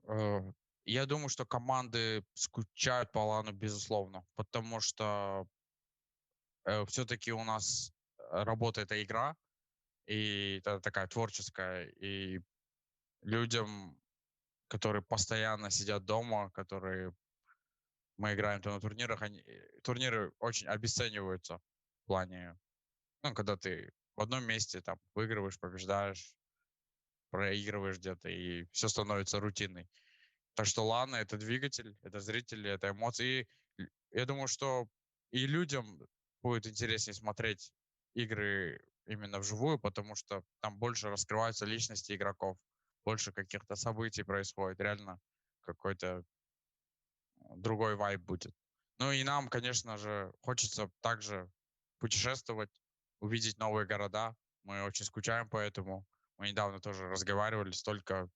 Э, я думаю, что команды скучают по лану, безусловно, потому что, все-таки у нас, работает эта игра, и это такая творческая, и людям, которые постоянно сидят дома, которые мы играем там на турнирах, турниры очень обесцениваются в плане, ну, когда ты в одном месте там выигрываешь, побеждаешь, проигрываешь где-то, и все становится рутиной. Так что LAN — это двигатель, это зрители, это эмоции. И я думаю, что и людям будет интереснее смотреть игры именно вживую, потому что там больше раскрываются личности игроков, больше каких-то событий происходит, реально какой-то другой вайб будет. Ну и нам, конечно же, хочется также путешествовать, увидеть новые города. Мы очень скучаем по этому. Мы недавно тоже разговаривали, столько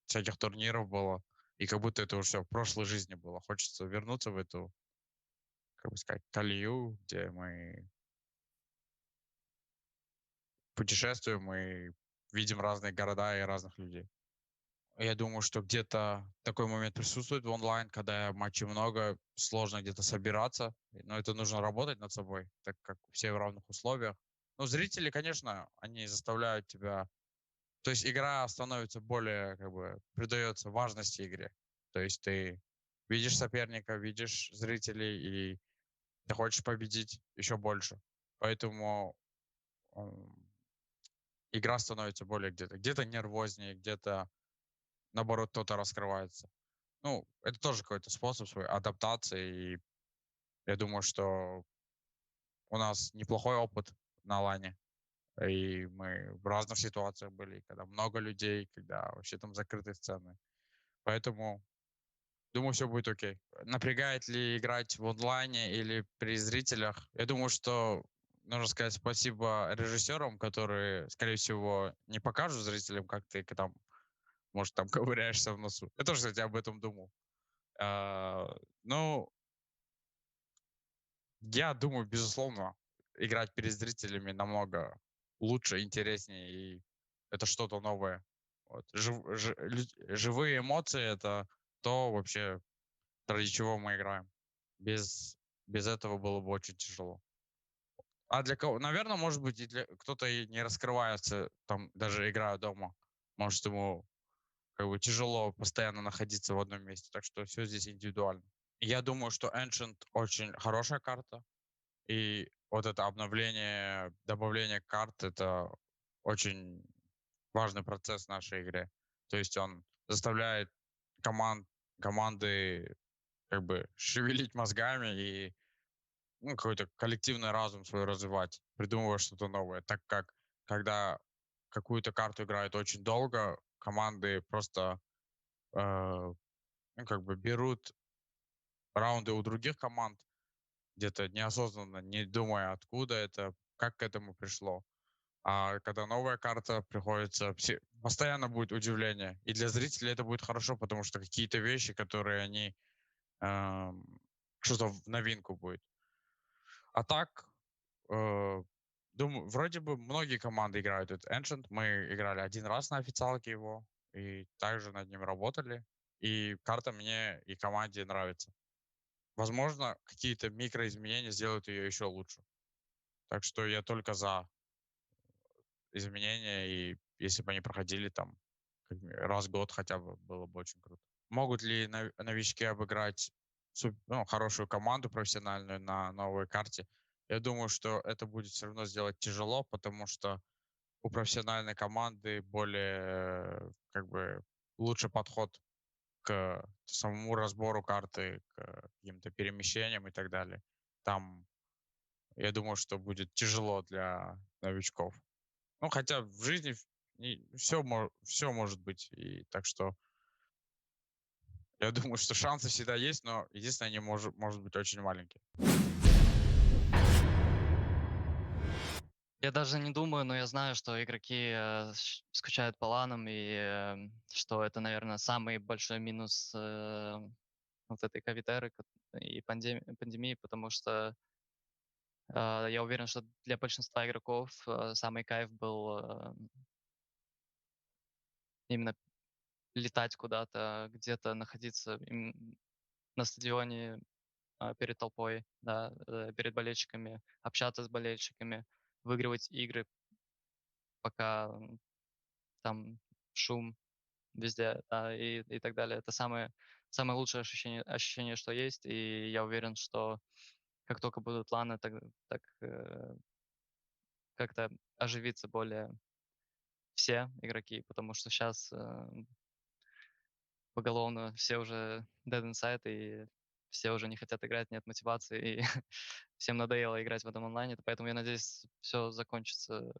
всяких турниров было, и как будто это уже все в прошлой жизни было. Хочется вернуться в эту, как бы сказать, колею, где мы путешествуем и видим разные города и разных людей. Я думаю, что где-то такой момент присутствует в онлайн, когда матчей много, сложно где-то собираться, но это нужно работать над собой, так как все в равных условиях. Но зрители, конечно, они заставляют тебя. То есть игра становится более, как бы, придается важности игре. То есть ты видишь соперника, видишь зрителей, и ты хочешь победить еще больше. Поэтому, м, игра становится более где-то нервознее, где-то, наоборот, кто-то раскрывается. Ну, это тоже какой-то способ своей адаптации, и я думаю, что у нас неплохой опыт на лане, и мы в разных ситуациях были, когда много людей, когда вообще там закрытые сцены. Поэтому думаю, все будет окей. Напрягает ли играть в онлайне или при зрителях? Я думаю, что нужно сказать спасибо режиссерам, которые, скорее всего, не покажут зрителям, как ты там, может, там ковыряешься в носу. Я тоже, кстати, об этом думал. Ну, я думаю, безусловно, играть перед зрителями намного лучше, интереснее, и это что-то новое. Вот. Живые эмоции — это то вообще, ради чего мы играем. Без, без этого было бы очень тяжело. А для кого? Наверное, может быть, и для кто-то и не раскрывается, там, даже играя дома. Может, ему как бы тяжело постоянно находиться в одном месте. Так что все здесь индивидуально. Я думаю, что Ancient очень хорошая карта. И вот это обновление, добавление карт — это очень важный процесс в нашей игре. То есть он заставляет команды как бы шевелить мозгами и, ну, какой-то коллективный разум свой развивать, придумывая что-то новое. Так как когда какую-то карту играют очень долго, команды просто, ну, как бы берут раунды у других команд, где-то неосознанно, не думая, откуда это, как к этому пришло. А когда новая карта приходится, постоянно будет удивление. И для зрителей это будет хорошо, потому что какие-то вещи, которые они, эм, что-то в новинку будет. А так, э, думаю, вроде бы многие команды играют этот Ancient. Мы играли один раз на официалке его, и также над ним работали. И карта мне и команде нравится. Возможно, какие-то микроизменения сделают ее еще лучше. Так что я только за изменения, и если бы они проходили там раз в год хотя бы, было бы очень круто. Могут ли новички обыграть ну, хорошую команду профессиональную на новой карте? Я думаю, что это будет все равно сделать тяжело, потому что у профессиональной команды более, как бы, лучший подход к самому разбору карты, к каким-то перемещениям и так далее. Там, я думаю, что будет тяжело для новичков. Ну, хотя в жизни все может быть. И так что я думаю, что шансы всегда есть, но единственное, они может быть очень маленькие. Я даже не думаю, но я знаю, что игроки, скучают по ланам, и, что это, наверное, самый большой минус, вот этой ковид-эры и пандемии, потому что, я уверен, что для большинства игроков, самый кайф был, именно летать куда-то, где-то находиться на стадионе перед толпой, да, перед болельщиками, общаться с болельщиками, выигрывать игры, пока там шум везде, да, и так далее. Это самое лучшее ощущение, что есть, и я уверен, что как только будут ланы, так как-то оживиться более все игроки, потому что сейчас поголовно все уже dead inside, и все уже не хотят играть, нет мотивации, и всем надоело играть в этом онлайне. Поэтому я надеюсь, все закончится,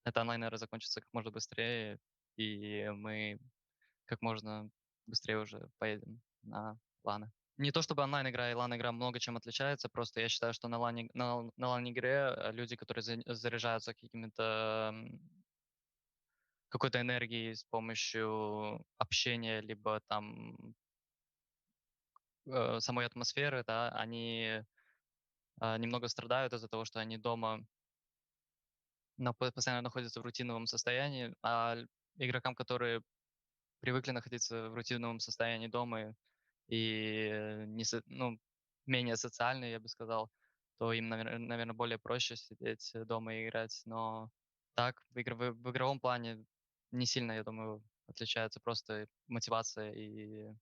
это онлайн, наверно, закончится как можно быстрее, и мы как можно быстрее уже поедем на ланы. Не то чтобы онлайн-игра и лан-игра много чем отличается, просто я считаю, что на лан-игре люди, которые заряжаются какими-то какой-то энергией с помощью общения, либо там самой атмосферы, да, они немного страдают из-за того, что они дома постоянно находятся в рутинном состоянии, а игрокам, которые привыкли находиться в рутинном состоянии дома и ну, менее социальные, я бы сказал, то им, наверное, более проще сидеть дома и играть. Но так, в игровом плане не сильно, я думаю, отличается просто мотивация и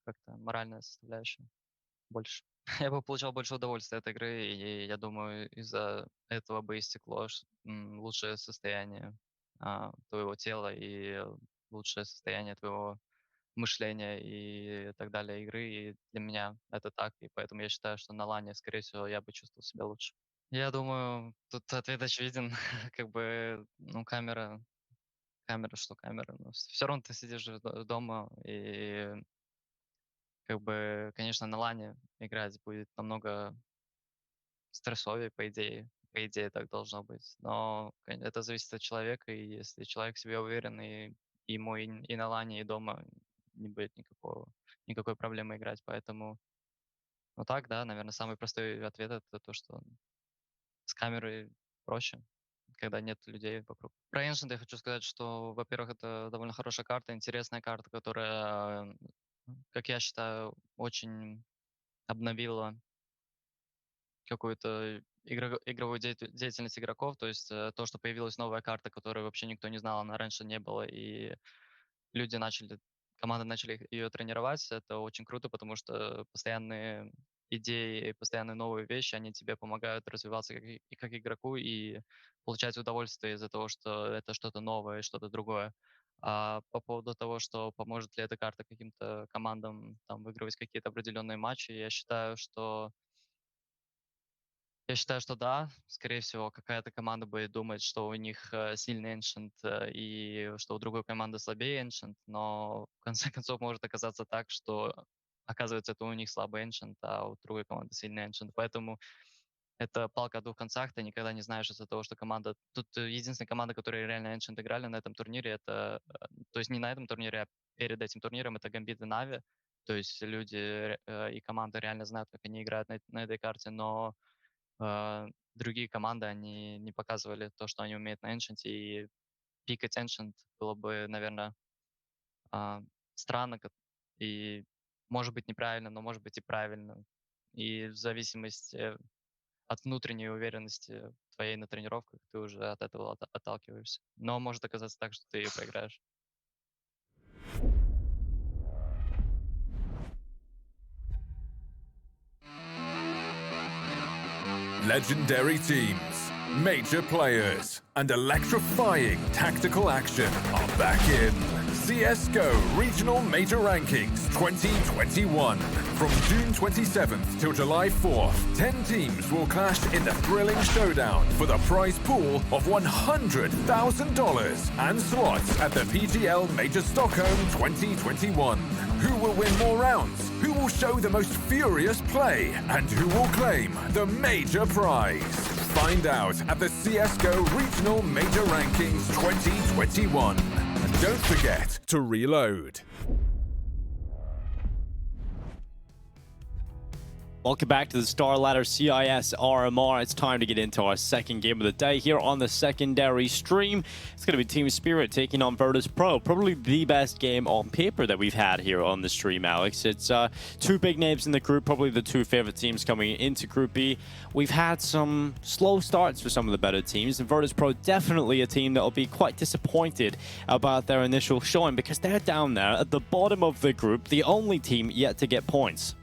как-то моральная составляющая больше. Я бы получал больше удовольствия от игры, и я думаю, из-за этого бы истекло лучшее состояние твоего тела и лучшее состояние твоего мышления и так далее игры. И для меня это так, и поэтому я считаю, что на лане, скорее всего, я бы чувствовал себя лучше. Я думаю, тут ответ очевиден. Как бы, ну, камера, что камера. Но все равно ты сидишь же дома, и как бы, конечно, на лане играть будет намного стрессовее, по идее. По идее, так должно быть. Но это зависит от человека, и если человек в себе уверен, и ему и на лане, и дома не будет никакой проблемы играть. Поэтому, ну так, да, наверное, самый простой ответ — это то, что с камерой проще, когда нет людей вокруг. Про Ancient я хочу сказать, что, во-первых, это довольно хорошая карта, интересная карта, которая, как я считаю, очень обновила какую-то игровую деятельность игроков. То есть то, что появилась новая карта, которую вообще никто не знал, она раньше не было, и люди команды начали ее тренировать. Это очень круто, потому что постоянные идеи, постоянные новые вещи, они тебе помогают развиваться как игроку и получать удовольствие из-за того, что это что-то новое, что-то другое. А по поводу того, что поможет ли эта карта каким-то командам там выигрывать какие-то определенные матчи, я считаю, что да. Скорее всего, какая-то команда будет думать, что у них сильный Ancient и что у другой команды слабее Ancient, но в конце концов может оказаться так, что оказывается, это у них слабый Ancient, а у другой команды сильный Ancient. Поэтому это палка о двух концах. Ты никогда не знаешь из-за того, что команда... Тут единственная команда, которая реально Ancient играли на этом турнире, это... То есть не на этом турнире, а перед этим турниром, это Gambit и Na'Vi. То есть люди и команда реально знают, как они играют на этой карте, но другие команды, они не показывали то, что они умеют на Ancient, и пикать Ancient было бы, наверное, странно, и может быть неправильно, но может быть и правильно. И в зависимости от внутренней уверенности твоей на тренировках ты уже от этого отталкиваешься. Но может оказаться так, что ты ее проиграешь. Legendary teams, major players, and electrifying tactical action are back in CSGO Regional Major Rankings 2021. From June 27th till July 4th, 10 teams will clash in the thrilling showdown for the prize pool of $100,000 and slots at the PGL Major Stockholm 2021. Who will win more rounds? Who will show the most furious play? And who will claim the major prize? Find out at the CSGO Regional Major Rankings 2021. And don't forget to reload. Welcome back to the StarLadder CIS RMR. It's time to get into our second game of the day here on the secondary stream. It's going to be Team Spirit taking on Virtus.pro. Probably the best game on paper that we've had here on the stream, Alex. It's two big names in the group, probably the two favorite teams coming into Group B. We've had some slow starts for some of the better teams, and Virtus.pro definitely a team that will be quite disappointed about their initial showing because they're down there at the bottom of the group, the only team yet to get points.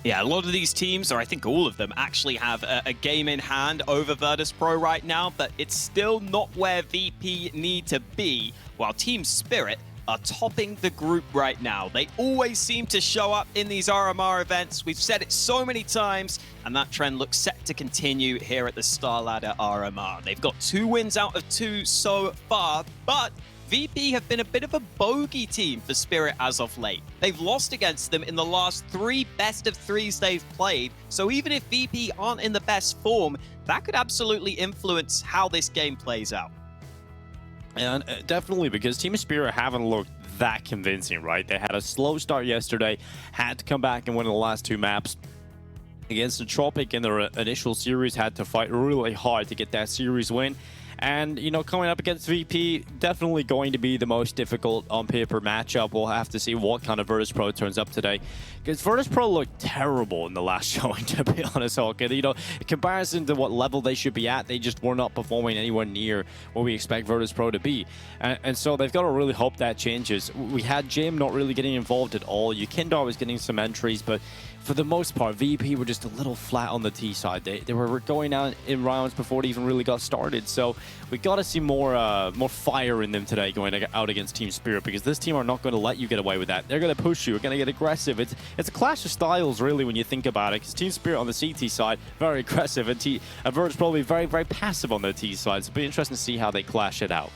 Yeah, a lot of these teams, or I think all of them, actually have a game in hand over Virtus.pro right now, but it's still not where VP need to be, while Team Spirit are topping the group right now. They always seem to show up in these RMR events. We've said it so many times, and that trend looks set to continue here at the StarLadder RMR. They've got 2 wins out of 2 so far, but VP have been a bit of a bogey team for Spirit as of late. They've lost against them in the last 3 best-of-3s they've played, so even if VP aren't in the best form, that could absolutely influence how this game plays out. And definitely, because Team Spirit haven't looked that convincing, right? They had a slow start yesterday, had to come back and win the last 2 maps against the Tropic in their initial series, had to fight really hard to get that series win. And, you know, coming up against VP, definitely going to be the most difficult on paper matchup. We'll have to see what kind of Virtus.pro turns up today. Because Virtus.pro looked terrible in the last showing, to be honest, Hawken. You know, in comparison to what level they should be at, they just were not performing anywhere near what we expect Virtus.pro to be. And so they've got to really hope that changes. We had Jim not really getting involved at all. Yukindar was getting some entries, but for the most part, VP were just a little flat on the T side. They were going out in rounds before it even really got started. So we got to see more fire in them today going out against Team Spirit, because this team are not going to let you get away with that. They're going to push you. They're going to get aggressive. It's a clash of styles, really, when you think about it, because Team Spirit on the CT side, very aggressive, and Virtus probably very, very passive on the T side. So it'll be interesting to see how they clash it out.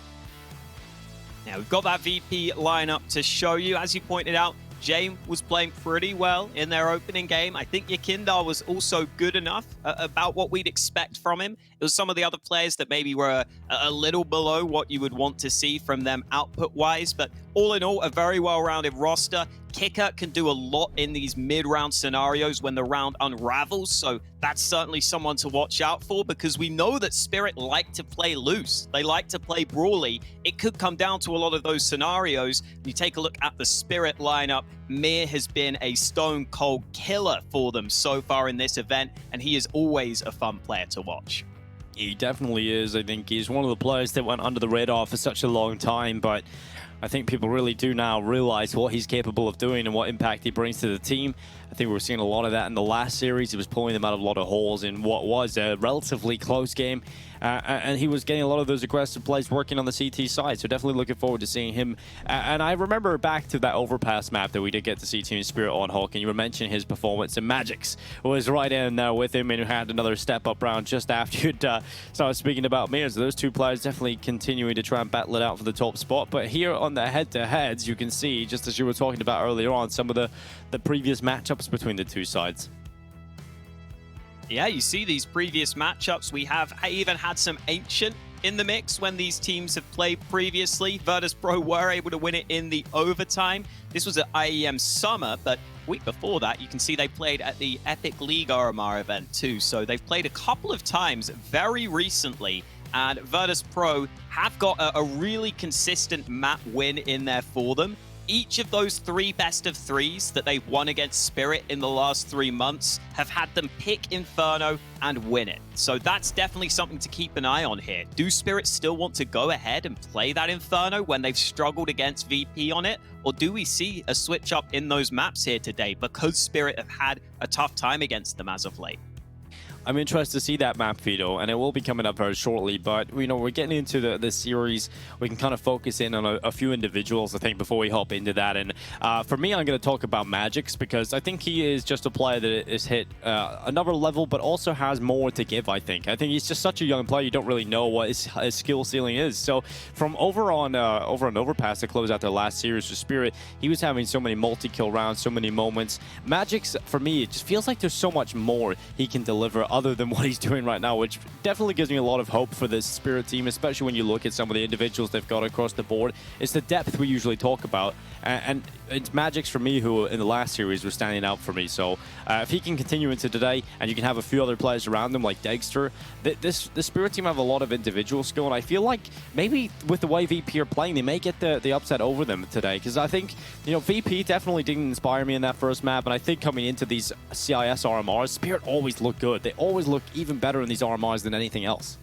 Now, we've got that VP lineup to show you. As you pointed out, James was playing pretty well in their opening game. I think Yukindar was also good enough, about what we'd expect from him. It was some of the other players that maybe were a little below what you would want to see from them output-wise, but all in all, a very well-rounded roster. Kicker can do a lot in these mid-round scenarios when the round unravels, so that's certainly someone to watch out for, because we know that Spirit like to play loose. They like to play brawly. It could come down to a lot of those scenarios. When you take a look at the Spirit lineup, Mir has been a stone-cold killer for them so far in this event, and he is always a fun player to watch. He definitely is. I think he's one of the players that went under the radar for such a long time, but I think people really do now realize what he's capable of doing and what impact he brings to the team. I think we were seeing a lot of that in the last series. He was pulling them out of a lot of holes in what was a relatively close game. And he was getting a lot of those aggressive plays working on the CT side. So definitely looking forward to seeing him. And I remember back to that overpass map that we did get to see Team Spirit on Hawk, and you were mentioning his performance. And Magix was right in there with him and had another step-up round just after you'd started speaking about Mir. So those two players definitely continuing to try and battle it out for the top spot. But here on the head-to-heads, you can see, just as you were talking about earlier on, some of the previous matchups between the two sides. Yeah, you see these previous matchups. We have even had some Ancient in the mix when these teams have played previously. Virtus.pro were able to win it in the overtime. This was at IEM Summer, but week before that, you can see they played at the Epic League RMR event too. So they've played a couple of times very recently, and Virtus.pro have got a really consistent map win in there for them. Each of those 3 best-of-3s that they've won against Spirit in the last 3 months have had them pick Inferno and win it. So that's definitely something to keep an eye on here. Do Spirit still want to go ahead and play that Inferno when they've struggled against VP on it? Or do we see a switch up in those maps here today because Spirit have had a tough time against them as of late? I'm interested to see that map, Vito, and it will be coming up very shortly. But, you know, we're getting into the series. We can kind of focus in on a few individuals, I think, before we hop into that. And for me, I'm going to talk about Magix, because I think he is just a player that has hit another level, but also has more to give, I think. I think he's just such a young player, you don't really know what his skill ceiling is. So from over on Overpass to close out their last series with Spirit, he was having so many multi-kill rounds, so many moments. Magix, for me, it just feels like there's so much more he can deliver other than what he's doing right now, which definitely gives me a lot of hope for this Spirit team, especially when you look at some of the individuals they've got across the board. It's the depth we usually talk about, and it's Magic's for me who in the last series were standing out for me. So if he can continue into today, and you can have a few other players around them like Dexter, the Spirit team have a lot of individual skill, and I feel like maybe with the way VP are playing, they may get the upset over them today, because I think, you know, VP definitely didn't inspire me in that first map, and I think coming into these CIS RMRs, Spirit always look good. They always look even better in these RMRs than anything else.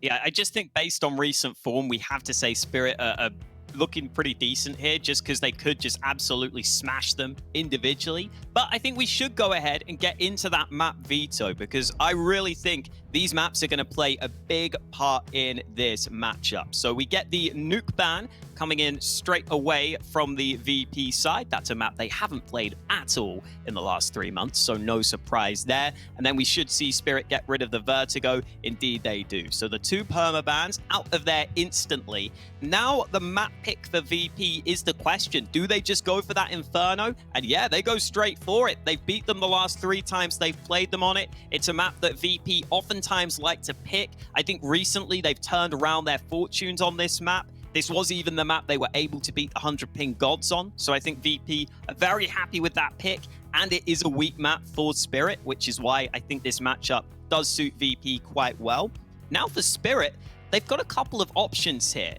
Yeah, I just think based on recent form, we have to say Spirit are looking pretty decent here, just because they could just absolutely smash them individually. But I think we should go ahead and get into that map veto, because I really think these maps are going to play a big part in this matchup. So we get the nuke ban coming in straight away from the VP side. That's a map they haven't played at all in the last 3 months, so no surprise there. And then we should see Spirit get rid of the Vertigo. Indeed they do. So the 2 perma bans out of there instantly. Now the map pick for VP is the question. Do they just go for that Inferno? And yeah, they go straight for it. They've beat them the last 3 times they've played them on it. It's a map that VP oftentimes like to pick. I think recently they've turned around their fortunes on this map. This was even the map they were able to beat the 100 ping gods on. So I think VP are very happy with that pick. And it is a weak map for Spirit, which is why I think this matchup does suit VP quite well. Now for Spirit, they've got a couple of options here.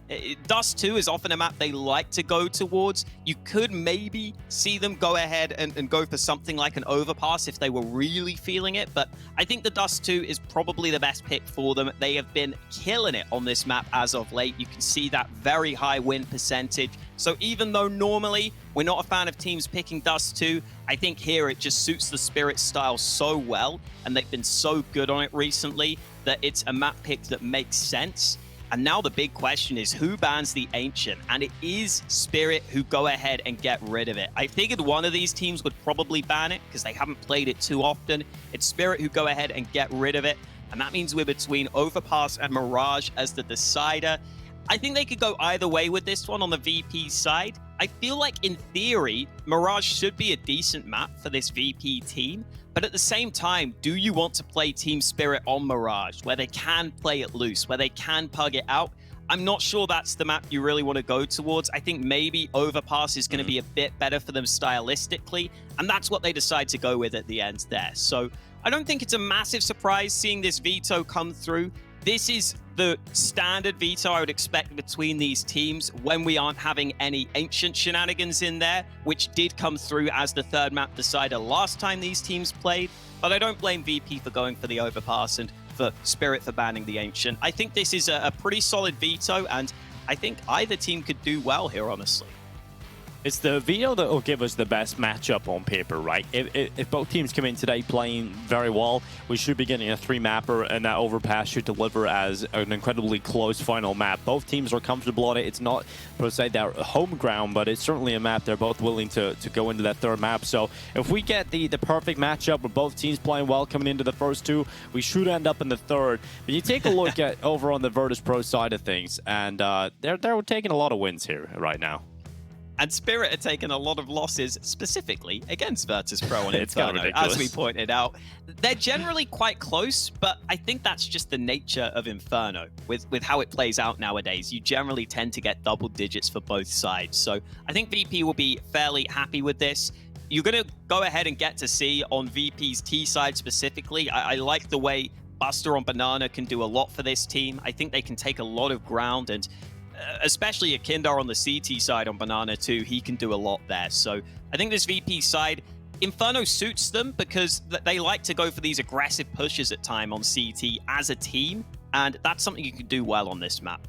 Dust 2 is often a map they like to go towards. You could maybe see them go ahead and go for something like an overpass if they were really feeling it, but I think the Dust 2 is probably the best pick for them. They have been killing it on this map as of late. You can see that very high win percentage. So even though normally we're not a fan of teams picking Dust 2, I think here it just suits the Spirit style so well, and they've been so good on it recently that it's a map pick that makes sense. And now the big question is who bans the Ancient? And it is Spirit who go ahead and get rid of it. I figured one of these teams would probably ban it because they haven't played it too often. It's Spirit who go ahead and get rid of it. And that means we're between Overpass and Mirage as the decider. I think they could go either way with this one on the VP side. I feel like in theory, Mirage should be a decent map for this VP team. But at the same time, do you want to play Team Spirit on Mirage, where they can play it loose, where they can pug it out? I'm not sure that's the map you really want to go towards. I think maybe Overpass is going to be a bit better for them stylistically, and that's what they decide to go with at the end there. So I don't think it's a massive surprise seeing this veto come through. This is the standard veto I would expect between these teams when we aren't having any Ancient shenanigans in there, which did come through as the third map decider last time these teams played. But I don't blame VP for going for the Overpass and for Spirit for banning the Ancient. I think this is a pretty solid veto, and I think either team could do well here, honestly. It's the veto that will give us the best matchup on paper, right? If both teams come in today playing very well, we should be getting a 3-mapper, and that Overpass should deliver as an incredibly close final map. Both teams are comfortable on it. It's not, per se, their home ground, but it's certainly a map they're both willing to go into that third map. So if we get the perfect matchup with both teams playing well coming into the first 2, we should end up in the third. But you take a look at over on the Virtus.pro side of things, and they're taking a lot of wins here right now. And Spirit are taking a lot of losses, specifically against Virtus.pro on It's kind of Inferno, ridiculous. as we pointed out. They're generally quite close, but I think that's just the nature of Inferno. With how it plays out nowadays, you generally tend to get double digits for both sides. So I think VP will be fairly happy with this. You're going to go ahead and get to see on VP's T side specifically. I like the way Buster on Banana can do a lot for this team. I think they can take a lot of ground, and especially Akindar on the CT side on Banana too, he can do a lot there. So I think this VP side, Inferno suits them because they like to go for these aggressive pushes at time on CT as a team, and that's something you can do well on this map.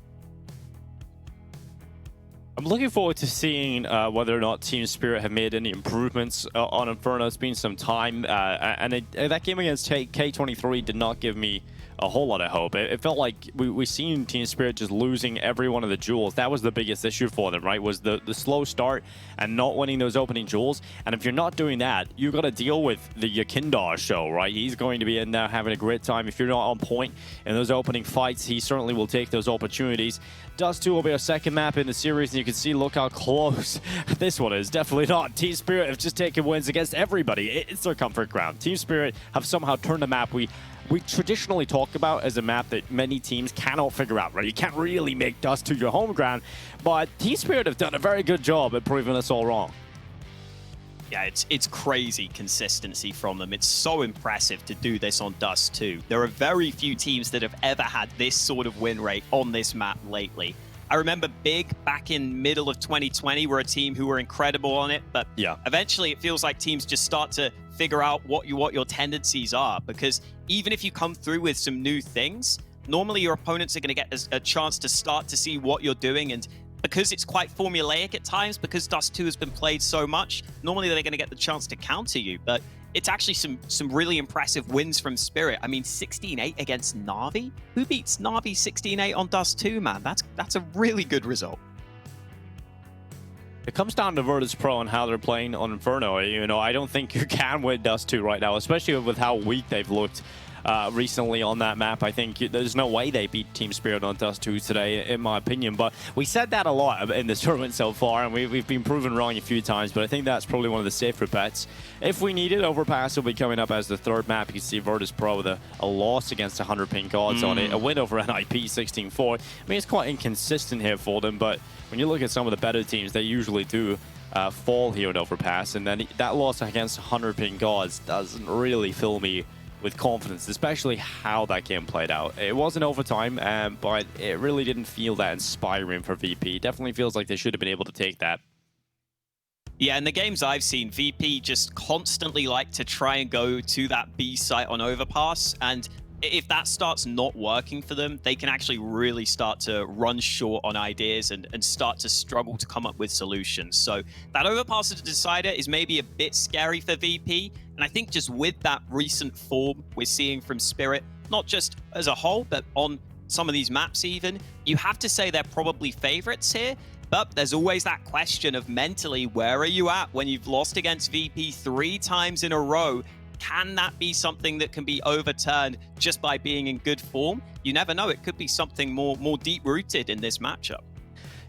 I'm looking forward to seeing whether or not Team Spirit have made any improvements on Inferno. It's been some time, and that game against K23 did not give me a whole lot of hope. It felt like we seen Team Spirit just losing every one of the duels. That was the biggest issue for them, right? Was the slow start and not winning those opening duels. And if you're not doing that, you got to deal with the Yakindar show, right? He's going to be in there having a great time. If you're not on point in those opening fights, he certainly will take those opportunities. Dust 2 will be our second map in the series, and you can see, look how close this one is. Definitely not. Team Spirit have just taken wins against everybody. It's their comfort ground. Team Spirit have somehow turned a map we traditionally talk about as a map that many teams cannot figure out, right? You can't really make Dust 2 your home ground, but Team Spirit have done a very good job at proving us all wrong. Yeah, it's crazy consistency from them. It's so impressive to do this on Dust 2. There are very few teams that have ever had this sort of win rate on this map lately. I remember Big back in middle of 2020 were a team who were incredible on it, but eventually it feels like teams just start to figure out what your tendencies are, because even if you come through with some new things, normally your opponents are going to get a chance to start to see what you're doing, and because it's quite formulaic at times, because Dust 2 has been played so much, normally they're going to get the chance to counter you, but it's actually some really impressive wins from Spirit. I mean, 16-8 against Na'Vi? Who beats Na'Vi 16-8 on Dust 2, man? That's a really good result. It comes down to Virtus.pro and how they're playing on Inferno. You know, I don't think you can win Dust 2 right now, especially with how weak they've looked recently on that map. I think there's no way they beat Team Spirit on Dust 2 today, in my opinion. But we said that a lot in this tournament so far, and we've been proven wrong a few times, but I think that's probably one of the safer bets. If we need it, Overpass will be coming up as the third map. You can see Virtus.pro with a loss against 100 ping gods on it, a win over NIP 16-4. I mean, it's quite inconsistent here for them, but when you look at some of the better teams, they usually do fall here in Overpass, and then that loss against 100 ping gods doesn't really fill me with confidence, especially how that game played out. It wasn't overtime, but it really didn't feel that inspiring for VP. Definitely feels like they should have been able to take that. Yeah, in the games I've seen, VP just constantly like to try and go to that B site on Overpass, and if that starts not working for them, they can actually really start to run short on ideas and start to struggle to come up with solutions. So that Overpass as a decider is maybe a bit scary for VP. And I think just with that recent form we're seeing from Spirit, not just as a whole, but on some of these maps even, you have to say they're probably favorites here. But there's always that question of mentally, where are you at when you've lost against VP 3 times in a row? Can that be something that can be overturned just by being in good form? You never know. It could be something more deep-rooted in this matchup.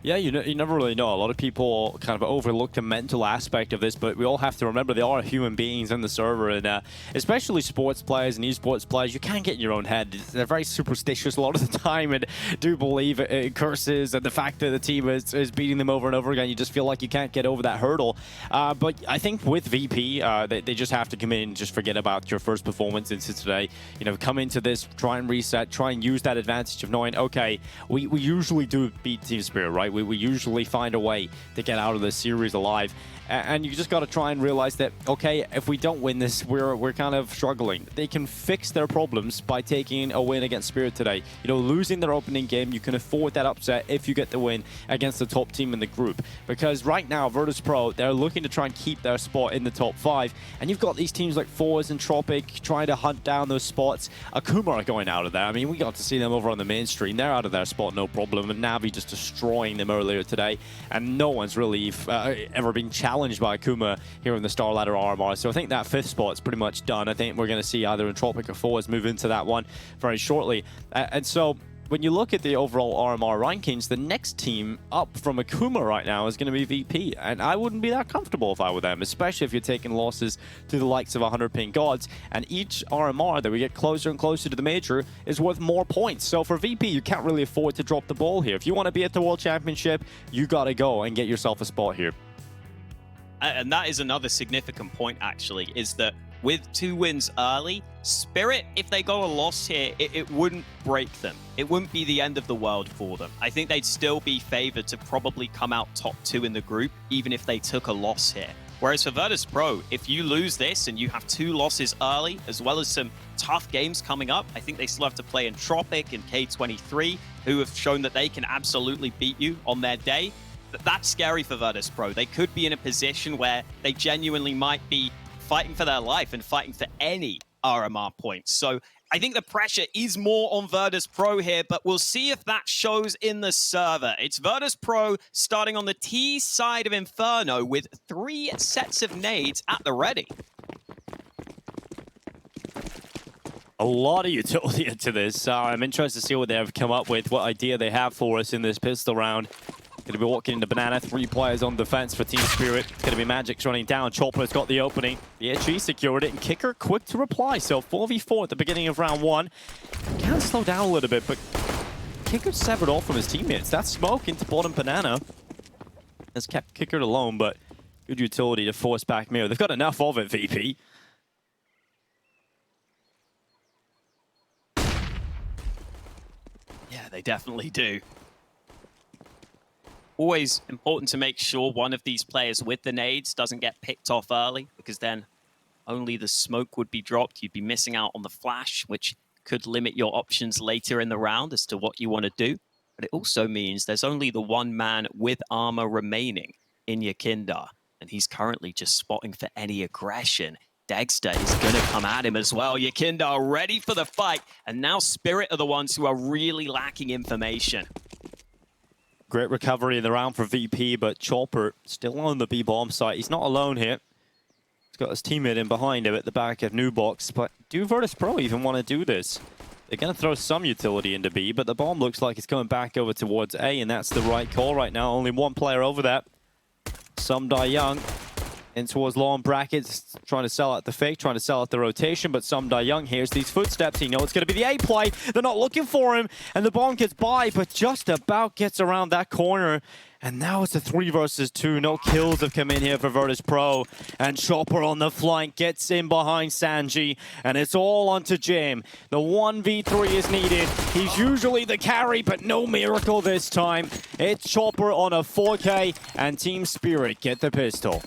Yeah, you never really know. A lot of people kind of overlook the mental aspect of this, but we all have to remember they are human beings in the server, and especially sports players and esports players, you can't get in your own head. They're very superstitious a lot of the time and do believe in curses and the fact that the team is beating them over and over again. You just feel like you can't get over that hurdle. But I think with VP, they just have to come in and just forget about your first performance into today. You know, come into this, try and reset, try and use that advantage of knowing, okay, we usually do beat Team Spirit, right? We usually find a way to get out of this series alive. And you just got to try and realize that, okay, if we don't win this, we're kind of struggling. They can fix their problems by taking a win against Spirit today. You know, losing their opening game, you can afford that upset if you get the win against the top team in the group. Because right now, Virtus.pro, they're looking to try and keep their spot in the top 5. And you've got these teams like Force and Tropic trying to hunt down those spots. Akuma are going out of there. I mean, we got to see them over on the mainstream. They're out of their spot, no problem. And Na'Vi just destroying them earlier today. And no one's really ever been challenged by Akuma here in the StarLadder RMR. So I think that 5th spot's pretty much done. I think we're going to see either Entropic or Force move into that one very shortly. And so when you look at the overall RMR rankings, the next team up from Akuma right now is going to be VP. And I wouldn't be that comfortable if I were them, especially if you're taking losses to the likes of 100 ping gods. And each RMR that we get closer and closer to the major is worth more points. So for VP, you can't really afford to drop the ball here. If you want to be at the World Championship, you got to go and get yourself a spot here. And that is another significant point, actually, is that with 2 wins early, Spirit, if they got a loss here, it wouldn't break them. It wouldn't be the end of the world for them. I think they'd still be favored to probably come out top 2 in the group, even if they took a loss here. Whereas for Virtus.pro, if you lose this and you have 2 losses early, as well as some tough games coming up, I think they still have to play Entropic and K23, who have shown that they can absolutely beat you on their day. That's scary for Virtus.pro. They could be in a position where they genuinely might be fighting for their life and fighting for any RMR points. So I think the pressure is more on Virtus.pro here, but we'll see if that shows in the server. It's Virtus.pro starting on the T side of Inferno with 3 sets of nades at the ready. A lot of utility into this. I'm interested to see what they have come up with, what idea they have for us in this pistol round. Going to be walking into Banana, 3 players on defense for Team Spirit. Going to be Magic's running down. Chopper's got the opening. The HE secured it, and Kicker quick to reply. So 4v4 at the beginning of round 1. Can slow down a little bit, but Kicker severed off from his teammates. That smoke into bottom Banana has kept Kicker alone, but good utility to force back Mirror. They've got enough of it, VP. Yeah, they definitely do. Always important to make sure one of these players with the nades doesn't get picked off early, because then only the smoke would be dropped. You'd be missing out on the flash, which could limit your options later in the round as to what you want to do. But it also means there's only the 1 man with armor remaining in Yakindar, and he's currently just spotting for any aggression. Dexter is going to come at him as well. Yakindar ready for the fight, and now Spirit are the ones who are really lacking information. Great recovery in the round for VP, but Chopper still on the B-bomb site. He's not alone here. He's got his teammate in behind him at the back of Nubox. But do Virtus.pro even want to do this? They're going to throw some utility into B, but the bomb looks like it's coming back over towards A, and that's the right call right now. Only 1 player over that. Some die young. In towards long brackets, trying to sell out the fake, trying to sell out the rotation, but some die young. Here's these footsteps. He knows it's going to be the A play. They're not looking for him, and the bomb gets by, but just about gets around that corner. And now it's a 3 versus 2. No kills have come in here for Virtus.pro. And Chopper on the flank gets in behind Sanji, and it's all onto Jim. The 1v3 is needed. He's usually the carry, but no miracle this time. It's Chopper on a 4K, and Team Spirit get the pistol.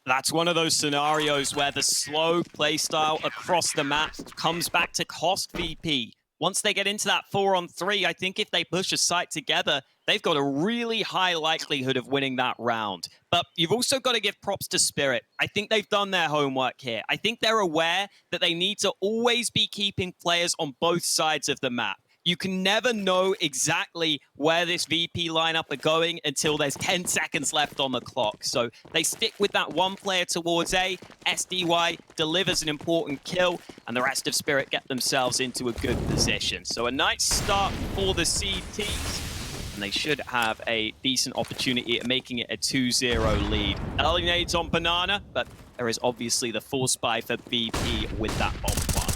That's one of those scenarios where the slow playstyle across the map comes back to cost VP. Once they get into that 4-on-3, I think if they push a site together, they've got a really high likelihood of winning that round. But you've also got to give props to Spirit. I think they've done their homework here. I think they're aware that they need to always be keeping players on both sides of the map. You can never know exactly where this VP lineup are going until there's 10 seconds left on the clock. So they stick with that 1 player towards A. SDY delivers an important kill, and the rest of Spirit get themselves into a good position. So a nice start for the C teams, and they should have a decent opportunity at making it a 2-0 lead. Early nades on Banana, but there is obviously the force buy for VP with that bomb plant.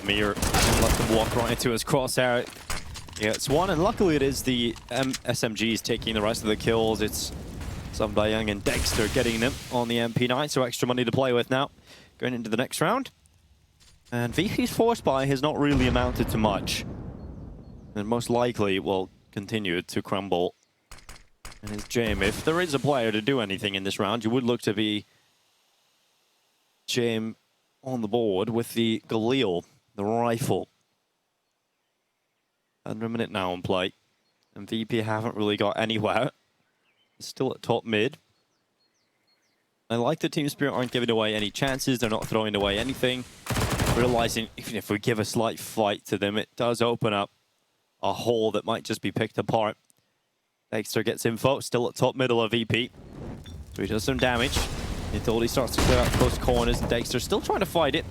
Mir let them walk right into his crosshair. Yeah, it's 1, and luckily it is the SMGs taking the rest of the kills. It's some Young and Dexter getting them on the MP9, so extra money to play with now. Going into the next round. And VP's force buy has not really amounted to much. And most likely will continue to crumble. And it's Jame. If there is a player to do anything in this round, you would look to be Jame on the board with the Galil. The rifle. Under a minute now on play. And VP haven't really got anywhere. Still at top mid. I like that Team Spirit aren't giving away any chances. They're not throwing away anything. Realizing even if we give a slight fight to them, it does open up a hole that might just be picked apart. Dexter gets info. Still at top middle of VP. So he does some damage. Utility starts to clear out close corners. And Dexter still trying to fight it.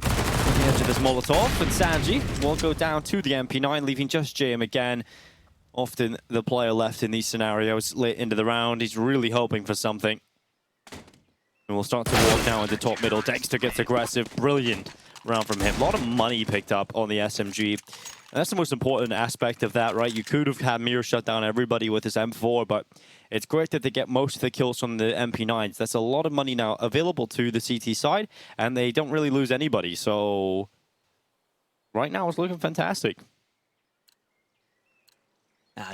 The edge of this Molotov, and Sanji will go down to the MP9, leaving just JM again. Often the player left in these scenarios late into the round. He's really hoping for something. And we'll start to walk now into top middle. Dexter gets aggressive. Brilliant round from him. A lot of money picked up on the SMG. And that's the most important aspect of that, right? You could have had Mir shut down everybody with his M4, but it's great that they get most of the kills from the MP9s. That's a lot of money now available to the CT side, and they don't really lose anybody. So right now it's looking fantastic.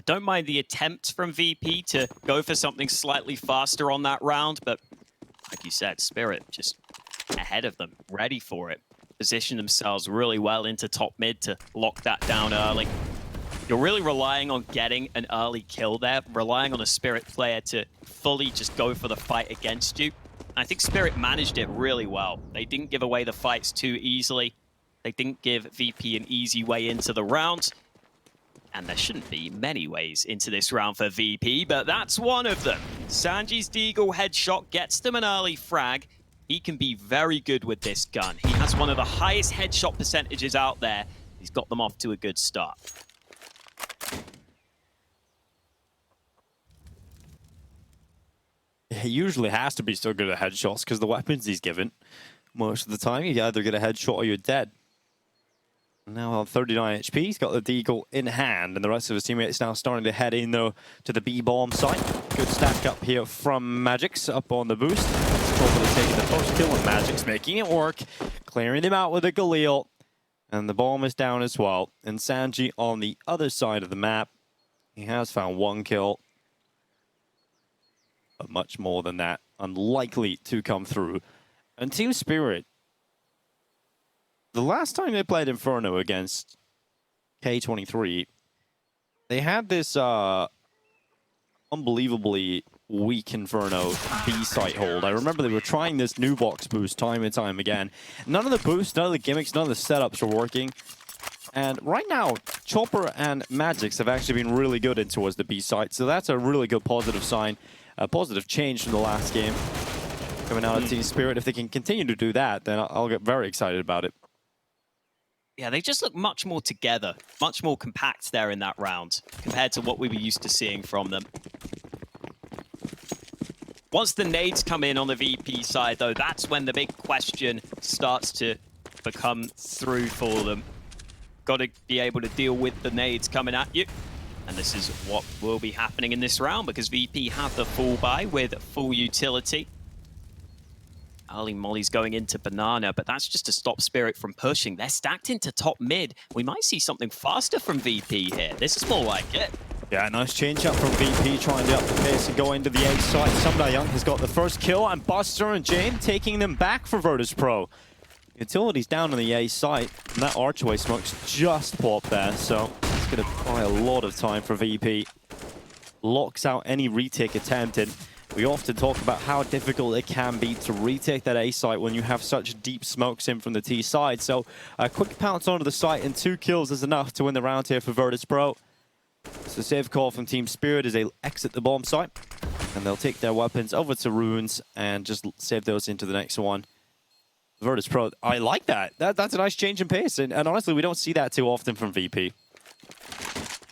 Don't mind the attempt from VP to go for something slightly faster on that round, but like you said, Spirit just ahead of them, ready for it. Position themselves really well into top mid to lock that down early. You're really relying on getting an early kill there, relying on a Spirit player to fully just go for the fight against you. I think Spirit managed it really well. They didn't give away the fights too easily. They didn't give VP an easy way into the round. And there shouldn't be many ways into this round for VP, but that's one of them. Sanji's Deagle headshot gets them an early frag. He can be very good with this gun. He has one of the highest headshot percentages out there. He's got them off to a good start. He usually has to be so good at headshots because the weapons he's given. Most of the time, you either get a headshot or you're dead. Now on 39 HP, he's got the Deagle in hand, and the rest of his teammates now starting to head in, though, to the B-bomb site. Good stack up here from Magix up on the boost. Trouble taking the first kill, and Magix making it work, clearing them out with a Galil. And the bomb is down as well. And Sanji on the other side of the map, he has found one kill. But much more than that, unlikely to come through. And Team Spirit, the last time they played Inferno against K23, they had this unbelievably weak Inferno B site hold. I remember they were trying this new box boost time and time again. None of the boosts, none of the gimmicks, none of the setups were working. And right now, Chopper and Magix have actually been really good in towards the B site, so that's a really good positive sign, a positive change from the last game. Coming out of Team Spirit, if they can continue to do that, then I'll get very excited about it. Yeah, they just look much more together, much more compact there in that round compared to what we were used to seeing from them. Once the nades come in on the VP side, though, that's when the big question starts to become through for them. Got to be able to deal with the nades coming at you. And this is what will be happening in this round because VP have the full buy with full utility. Early molly's going into Banana, but that's just to stop Spirit from pushing. They're stacked into top mid. We might see something faster from VP here. This is more like it. Yeah, nice change up from VP, trying to up the pace and go into the A site. Young has got the first kill, and Buster and Jane taking them back for Virtus.pro. Utility's down on the A site, and that archway smoke's just popped there, so it's going to buy a lot of time for VP. Locks out any retake attempted. We often talk about how difficult it can be to retake that A site when you have such deep smokes in from the T side. So a quick pounce onto the site and 2 kills is enough to win the round here for Virtus.pro. So save call from Team Spirit as they exit the bomb site. And they'll take their weapons over to Ruins and just save those into the next one. Virtus.pro, I like that. That's a nice change in pace. And honestly, we don't see that too often from VP.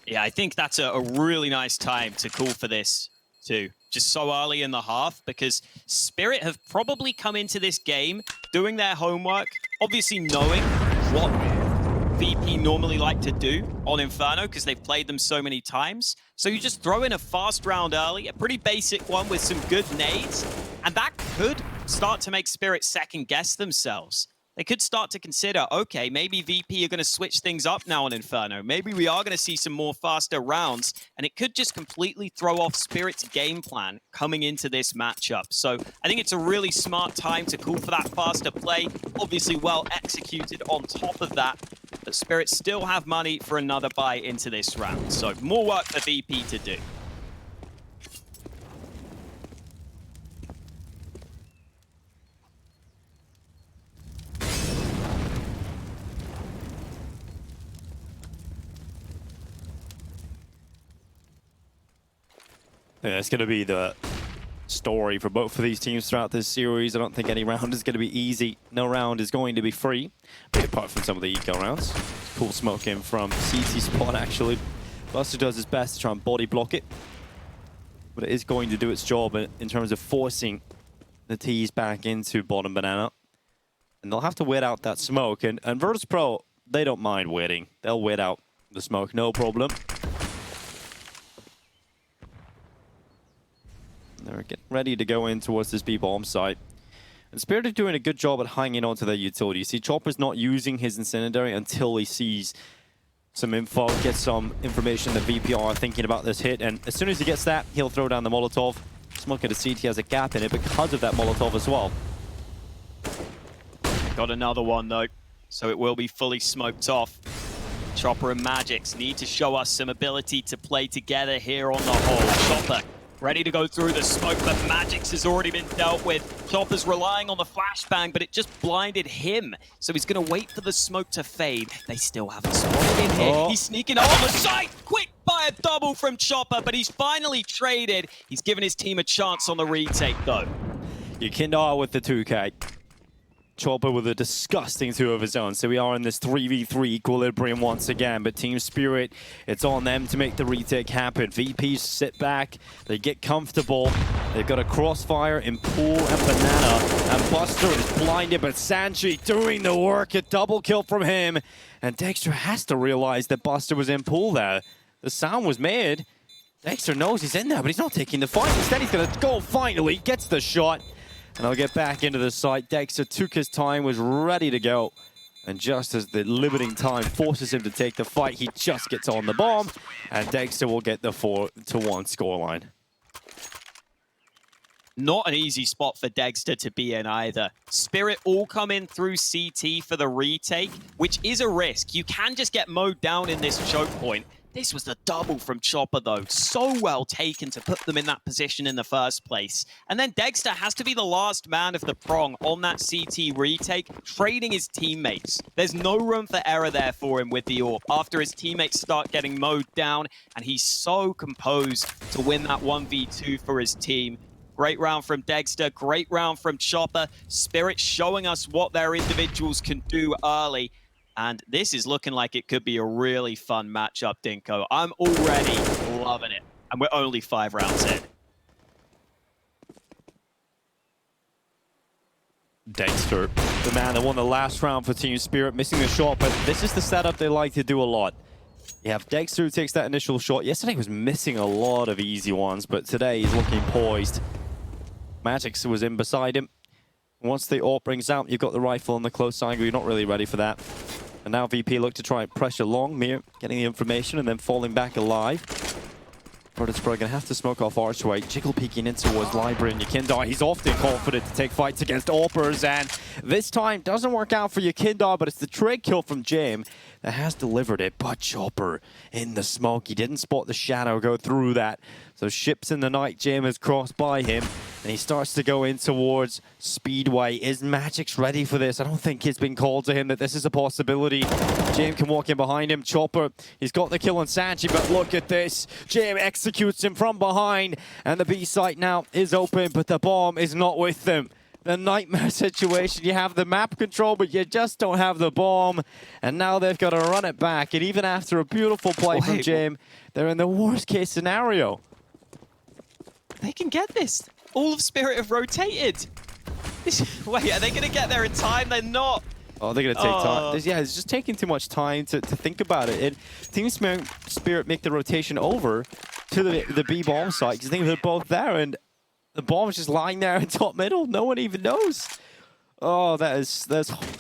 Yeah, I think that's a really nice time to call for this too. Just so early in the half, because Spirit have probably come into this game doing their homework, obviously knowing what VP normally like to do on Inferno because they've played them so many times. So you just throw in a fast round early, a pretty basic one with some good nades, and that could start to make Spirit second guess themselves. They could start to consider, okay, maybe VP are going to switch things up now on Inferno. Maybe we are going to see some more faster rounds, and it could just completely throw off Spirit's game plan coming into this matchup. So I think it's a really smart time to call for that faster play. Obviously well executed on top of that, but Spirit still have money for another buy into this round. So more work for VP to do. Yeah, it's going to be the story for both of these teams throughout this series. I don't think any round is going to be easy. No round is going to be free, but apart from some of the eco rounds. Cool smoke in from CT spot, actually. Buster does his best to try and body block it, but it is going to do its job in terms of forcing the T's back into bottom Banana. And they'll have to wait out that smoke. And Virtus.pro, they don't mind waiting. They'll wait out the smoke, no problem. They're getting ready to go in towards this B-bomb site. And Spirit are doing a good job at hanging on to their utility. You see, Chopper's not using his Incendiary until he sees some info, gets some information that VP are thinking about this hit. And as soon as he gets that, he'll throw down the Molotov. Smoke at a CT has a gap in it because of that Molotov as well. Got another one, though, so it will be fully smoked off. Chopper and Magix need to show us some ability to play together here on the hole. Chopper ready to go through the smoke, but Magix has already been dealt with. Chopper's relying on the flashbang, but it just blinded him. So he's going to wait for the smoke to fade. They still haven't spotted him here. He's sneaking up on the site. Quick fire double from Chopper, but he's finally traded. He's given his team a chance on the retake, though. Yekindar with the 2K. Chopper with a disgusting 2 of his own. So we are in this 3v3 equilibrium once again. But Team Spirit, it's on them to make the retake happen. VPs sit back. They get comfortable. They've got a crossfire in Pool and Banana. And Buster is blinded, but Sanji doing the work. A double kill from him. And Dexter has to realize that Buster was in Pool there. The sound was made. Dexter knows he's in there, but he's not taking the fight. Instead, he's going to go finally. Gets the shot. And I'll get back into the site. Dexter took his time, was ready to go. And just as the limiting time forces him to take the fight, he just gets on the bomb. And Dexter will get the 4-1 scoreline. Not an easy spot for Dexter to be in either. Spirit all come in through CT for the retake, which is a risk. You can just get mowed down in this choke point. This was the double from Chopper, though. So well taken to put them in that position in the first place. And then Dexter has to be the last man of the prong on that CT retake, trading his teammates. There's no room for error there for him with the AWP after his teammates start getting mowed down, and he's so composed to win that 1v2 for his team. Great round from Dexter, great round from Chopper. Spirit showing us what their individuals can do early. And this is looking like it could be a really fun matchup, Dinko. I'm already loving it. And we're only 5 rounds in. Dexter, the man that won the last round for Team Spirit, missing the shot, but this is the setup they like to do a lot. You have Dexter who takes that initial shot. Yesterday was missing a lot of easy ones, but today he's looking poised. Magix was in beside him. Once the AWP brings out, you've got the rifle on the close angle. You're not really ready for that. And now VP look to try and pressure long. Mir getting the information and then falling back alive. Virtus.pro gonna have to smoke off Archway. Jiggle peeking in towards Library and Yekindar. He's often confident to take fights against AWPers, and this time doesn't work out for Yekindar, but it's the trade kill from Jim that has delivered it. But Chopper in the smoke. He didn't spot the shadow go through that. So ships in the night, Jim has crossed by him. And he starts to go in towards Speedway. Is Magix ready for this? I don't think it's been called to him that this is a possibility. Jim can walk in behind him. Chopper, he's got the kill on Sanji, but look at this. Jim executes him from behind. And the B site now is open, but the bomb is not with them. The nightmare situation. You have the map control, but you just don't have the bomb. And now they've got to run it back. And even after a beautiful play from Jim, they're in the worst case scenario. They can get this. All of Spirit have rotated. Wait, are they going to get there in time? They're not. Oh, they're going to take time. Yeah, it's just taking too much time to think about it. And Team Spirit make the rotation over to the B bomb site because they're both there, and the bomb is just lying there in top middle. No one even knows. Oh, that's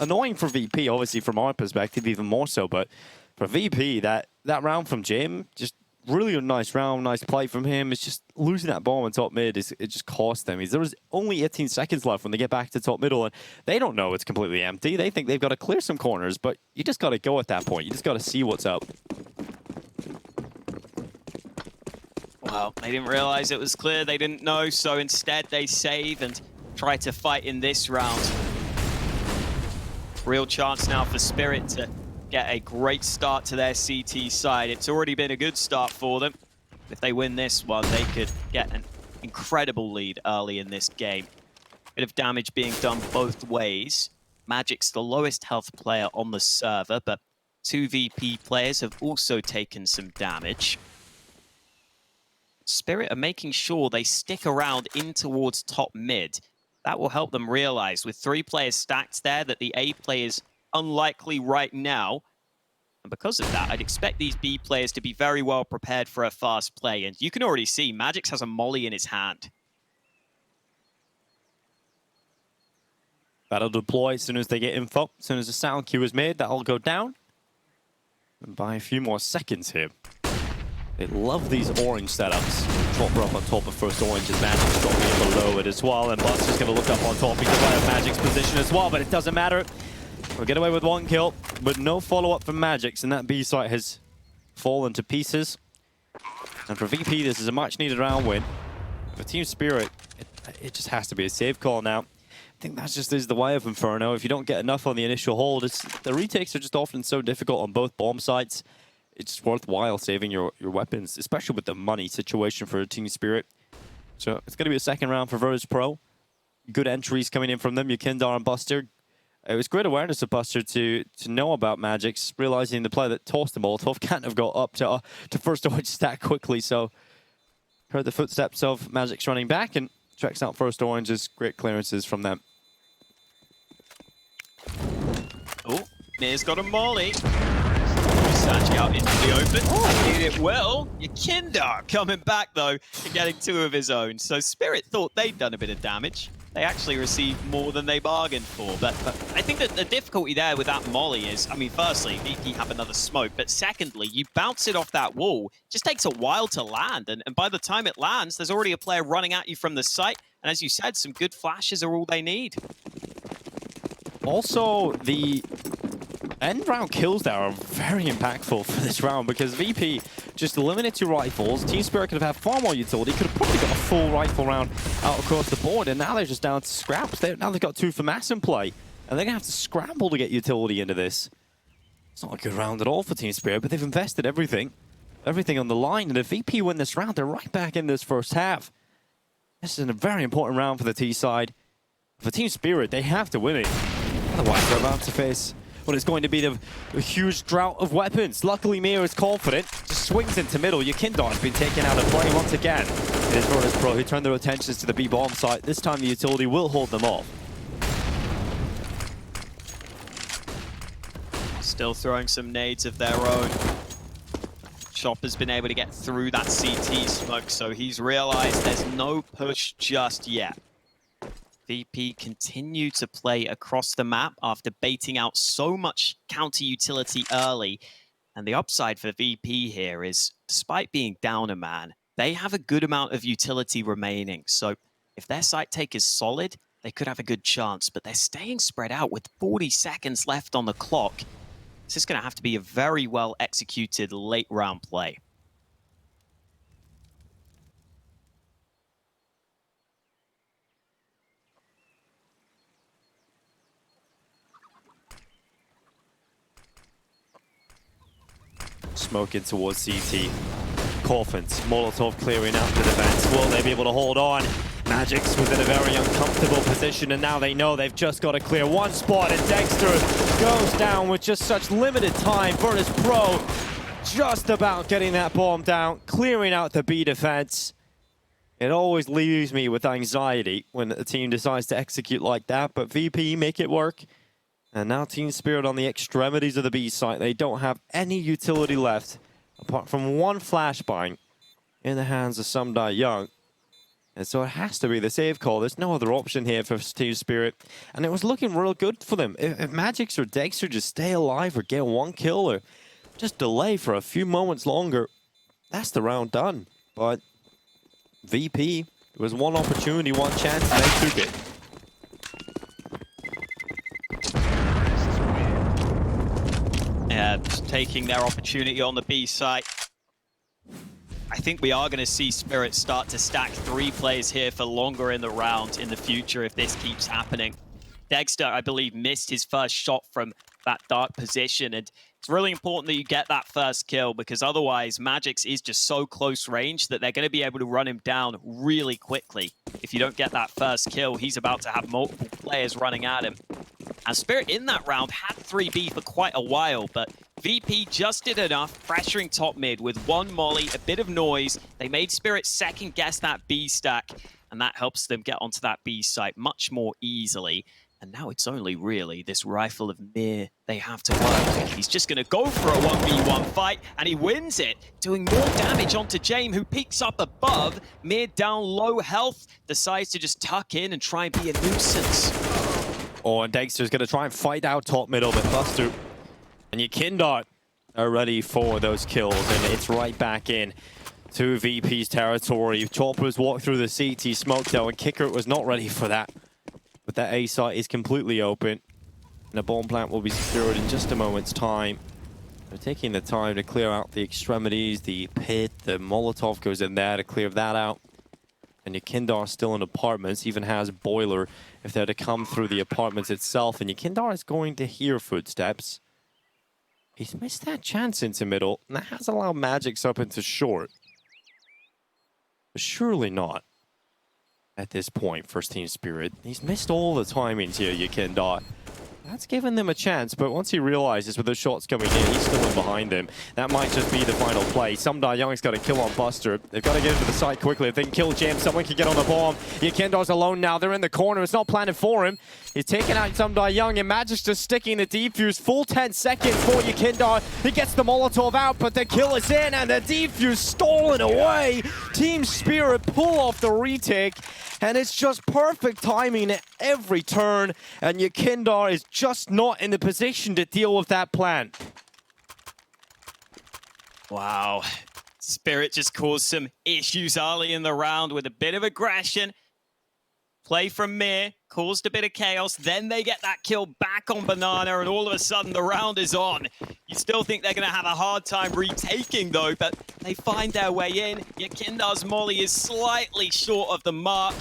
annoying for VP, obviously from our perspective, even more so. But for VP, that round from Jim, just really a nice round, nice play from him. It's just losing that bomb in top mid, it just cost them. There was only 18 seconds left when they get back to top middle, and they don't know it's completely empty. They think they've got to clear some corners, but you just got to go at that point. You just got to see what's up. Well, they didn't realize it was clear. They didn't know, so instead they save and try to fight in this round. Real chance now for Spirit to get a great start to their CT side. It's already been a good start for them. If they win this one, they could get an incredible lead early in this game. Bit of damage being done both ways. Magic's the lowest health player on the server, but 2 VP players have also taken some damage. Spirit are making sure they stick around in towards top mid. That will help them realize, with 3 players stacked there, that the A play is unlikely right now. And because of that, I'd expect these B players to be very well prepared for a fast play. And you can already see Magix has a molly in his hand. That'll deploy as soon as they get info. As soon as the sound cue is made, that'll go down. And by a few more seconds here. They love these orange setups. Chopper up on top of first orange as Magix dropping in below it as well. And Buster's going to look up on top. He can right Magic's position as well, but it doesn't matter. We'll get away with 1 kill, but no follow-up from Magix, and that B site has fallen to pieces. And for VP, this is a much-needed round win. for Team Spirit, it just has to be a safe call now. I think that just is the way of Inferno. If you don't get enough on the initial hold, the retakes are just often so difficult on both bomb sites. It's worthwhile saving your weapons, especially with the money situation for Team Spirit. So it's going to be a second round for Virtus.pro. Good entries coming in from them, Yakindar and Buster. It was great awareness of Buster to know about Magix, realizing the player that tossed the Molotov can't have got up to first orange stack quickly. So heard the footsteps of Magix running back and checks out first oranges. Great clearances from them. Oh, Mir's got a molly. Sanji out into the open. Did it well. Yakindar coming back though and getting 2 of his own. So Spirit thought they'd done a bit of damage. They actually received more than they bargained for. But I think that the difficulty there with that molly is, I mean, firstly, VP have another smoke, but secondly, you bounce it off that wall. It just takes a while to land, and by the time it lands, there's already a player running at you from the site. And as you said, some good flashes are all they need. Also, the end round kills there are very impactful for this round because VP just eliminated 2 rifles. Team Spirit could have had far more utility, could have probably got a full rifle round out across the board, and now they're just down to scraps. Now they've got 2 for mass in play, and they're going to have to scramble to get utility into this. It's not a good round at all for Team Spirit, but they've invested everything on the line, and if VP win this round, they're right back in this first half. This is a very important round for the T side. For Team Spirit, they have to win it. Otherwise, they're about to face what is going to be the huge drought of weapons. Luckily, Mir is confident. Just swings into middle. Yakindar's been taken out of play once again. It is Virtus.pro who turn their attentions to the B-bomb site. This time, the utility will hold them off. Still throwing some nades of their own. Chopper's been able to get through that CT smoke, so he's realized there's no push just yet. VP continue to play across the map after baiting out so much counter utility early. And the upside for VP here is, despite being down a man, they have a good amount of utility remaining. So if their site take is solid, they could have a good chance, but they're staying spread out with 40 seconds left on the clock. This is going to have to be a very well executed late round play. Smoking towards CT. Coffins, Molotov clearing out the defense. Will they be able to hold on? Magix was in a very uncomfortable position, and now they know they've just got to clear one spot, and Dexter goes down with just such limited time. Virtus.pro just about getting that bomb down, clearing out the B defense. It always leaves me with anxiety when a team decides to execute like that, but VP make it work. And now Team Spirit on the extremities of the B site. They don't have any utility left, apart from one flashbang in the hands of Sumdai Young. And so it has to be the save call. There's no other option here for Team Spirit. And it was looking real good for them. If Magix or Dexter just stay alive or get 1 kill or just delay for a few moments longer, that's the round done. But VP, there was one opportunity, one chance, and they took it. Yeah, just taking their opportunity on the B site. I think we are going to see Spirit start to stack 3 players here for longer in the round in the future if this keeps happening. Dexter, I believe, missed his first shot from that dark position, and it's really important that you get that first kill because otherwise Magix is just so close range that they're going to be able to run him down really quickly. If you don't get that first kill, he's about to have multiple players running at him. And Spirit in that round had 3B for quite a while, but VP just did enough, pressuring top mid with 1 molly, a bit of noise. They made Spirit second guess that B stack, and that helps them get onto that B site much more easily. And now it's only really this rifle of Mir they have to work with. He's just going to go for a 1v1 fight, and he wins it, doing more damage onto James, who peeks up above. Mir down low health, decides to just tuck in and try and be a nuisance. Oh, and Dexter's going to try and fight out top middle, but Buster and Yakindar are ready for those kills, and it's right back in to VP's territory. Choppers walked through the CT smoke though, and Kicker was not ready for that. But that A site is completely open, and a bomb plant will be secured in just a moment's time. They're taking the time to clear out the extremities, the pit, the Molotov goes in there to clear that out. And Yakindar still in apartments, even has Boiler if they're to come through the apartments itself. And Yakindar is going to hear footsteps. He's missed that chance into middle, and that has allowed Magix up into short. But surely not at this point, first team Spirit. He's missed all the timings here, Yakindar. That's given them a chance, but once he realizes with those shots coming in, he's still in behind them. That might just be the final play. Sumdar Young's got a kill on Buster. They've got to get into the site quickly. If they can kill Jam, someone can get on the bomb. Yakindar's alone now. They're in the corner. It's not planted for him. He's taking out Sumdar Young, and Magic's just sticking the defuse. Full 10 seconds for Yakindar. He gets the Molotov out, but the kill is in, and the defuse stolen away. Team Spirit pull off the retake, and it's just perfect timing at every turn, and Yakindar is just not in the position to deal with that plan. Wow. Spirit just caused some issues early in the round with a bit of aggression. Play from Mir caused a bit of chaos. Then they get that kill back on Banana, and all of a sudden the round is on. You still think they're going to have a hard time retaking, though, but they find their way in. Yakindar's molly is slightly short of the mark.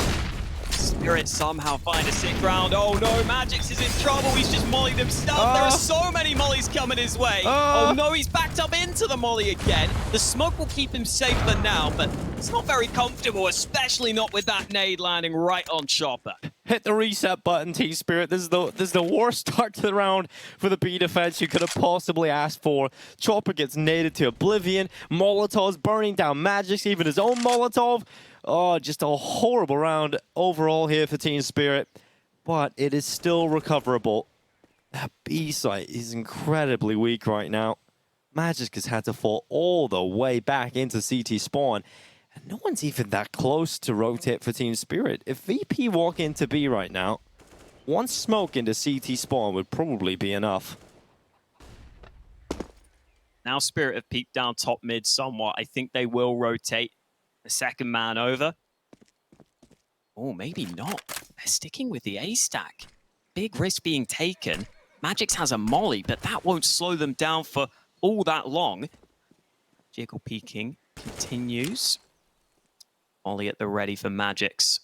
Spirit somehow find a sick round. Oh no, Magix is in trouble. He's just mollied himself. There are so many mollies coming his way. Oh no, he's backed up into the molly again. The smoke will keep him safe for now, but it's not very comfortable, especially not with that nade landing right on Chopper. Hit the reset button, Team Spirit. This is the worst start to the round for the B defense you could have possibly asked for. Chopper gets naded to oblivion. Molotov's burning down Magix, even his own Molotov. Oh, just a horrible round overall here for Team Spirit, but it is still recoverable. That B site is incredibly weak right now. Magix has had to fall all the way back into CT spawn, and no one's even that close to rotate for Team Spirit. If VP walk into B right now, one smoke into CT spawn would probably be enough. Now Spirit have peeked down top mid somewhat. I think they will rotate the second man over. Oh, maybe not. They're sticking with the A stack. Big risk being taken. Magix has a molly, but that won't slow them down for all that long. Jiggle peeking continues. Molly at the ready for Magix.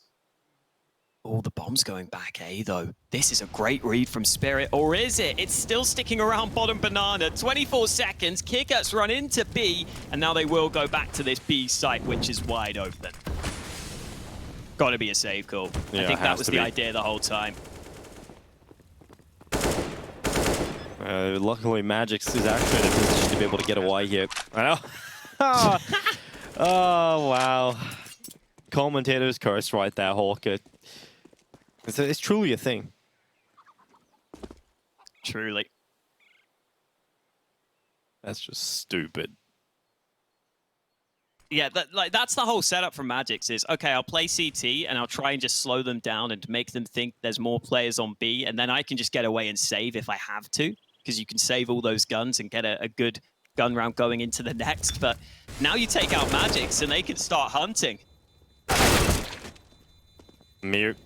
Oh, the bomb's going back A, though. This is a great read from Spirit, or is it? It's still sticking around bottom Banana. 24 seconds, Kickouts run into B, and now they will go back to this B site, which is wide open. Gotta be a save call. Yeah, I think that was the idea the whole time. Luckily, Magix is actually in a position to be able to get away here. I know. Oh, wow. Commentator's curse right there, Hawker. It's truly a thing. Truly. That's just stupid. Yeah, that's the whole setup from Magix is, okay, I'll play CT and I'll try and just slow them down and make them think there's more players on B, and then I can just get away and save if I have to, because you can save all those guns and get a good gun round going into the next. But now you take out Magix and they can start hunting. Mir,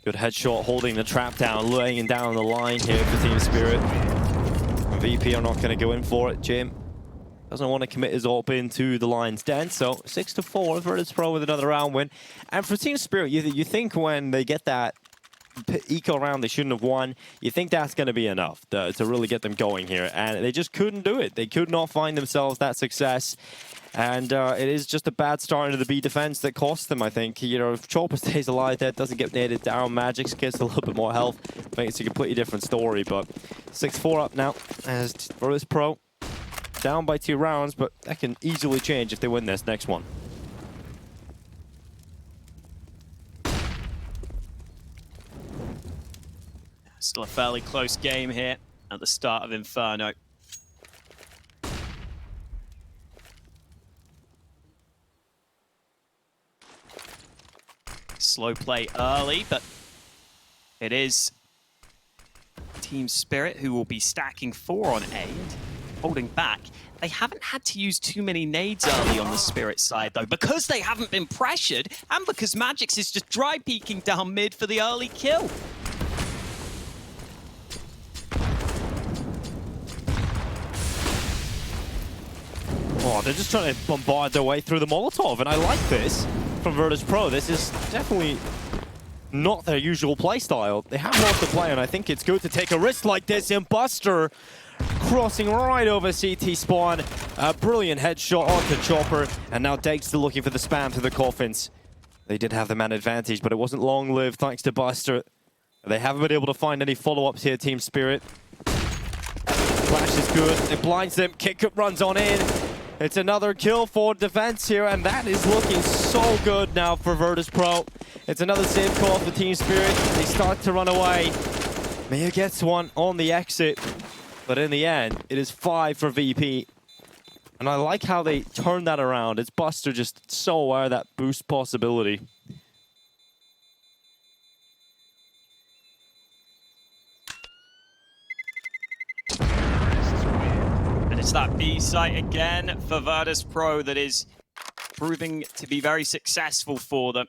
good headshot, holding the trap down, laying down the line here for Team Spirit. VP are not going to go in for it. Jim doesn't want to commit his AWP into the lion's den, so 6-4, Virtus.pro with another round win. And for Team Spirit, you think when they get that eco round they shouldn't have won, you think that's going to be enough to really get them going here, and they just couldn't do it. They could not find themselves that success, and it is just a bad start into the B defense that cost them, I think. You know, if Chopper stays alive there, doesn't get naded down, Magix gets a little bit more health, I think it's a completely different story. But 6-4 up now as Virtus.pro down by 2 rounds, but that can easily change if they win this next one. Still a fairly close game here at the start of Inferno. Slow play early, but it is Team Spirit who will be stacking 4 on A and holding back. They haven't had to use too many nades early on the Spirit side, though, because they haven't been pressured and because Magix is just dry peeking down mid for the early kill. Oh, they're just trying to bombard their way through the Molotov, and I like this. from Virtus.pro. This is definitely not their usual playstyle. They have lost the play, and I think it's good to take a risk like this. And Buster crossing right over CT spawn. A brilliant headshot onto Chopper, and now Dake still looking for the spam to the coffins. They did have the man advantage, but it wasn't long-lived thanks to Buster. They haven't been able to find any follow-ups here, Team Spirit. Flash is good. It blinds them. Kick-up runs on in. It's another kill for defense here, and that is looking so good now for Virtus.pro. It's another save call for Team Spirit. They start to run away. Mia gets one on the exit, but in the end, it is 5 for VP. And I like how they turn that around. It's Buster just so aware of that boost possibility. It's that B site again for Virtus.pro that is proving to be very successful for them.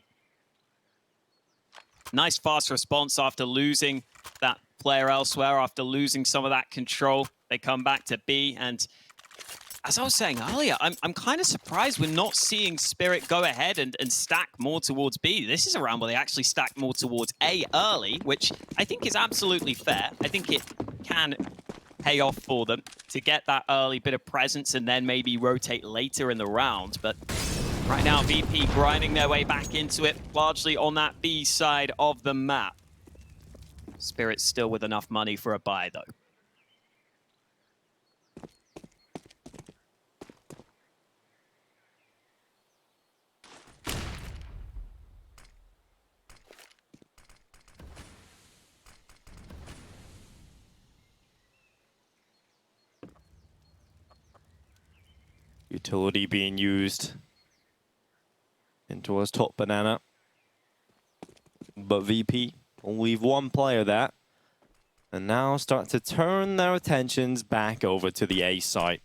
Nice fast response after losing that player elsewhere, after losing some of that control. They come back to B, and as I was saying earlier, I'm kind of surprised we're not seeing Spirit go ahead and stack more towards B. This is a round where they actually stack more towards A early, which I think is absolutely fair. I think it can pay off for them to get that early bit of presence and then maybe rotate later in the round. But right now, VP grinding their way back into it, largely on that B side of the map. Spirit still with enough money for a buy, though. Utility being used into his top banana. But VP will leave one player there. And now start to turn their attentions back over to the A site.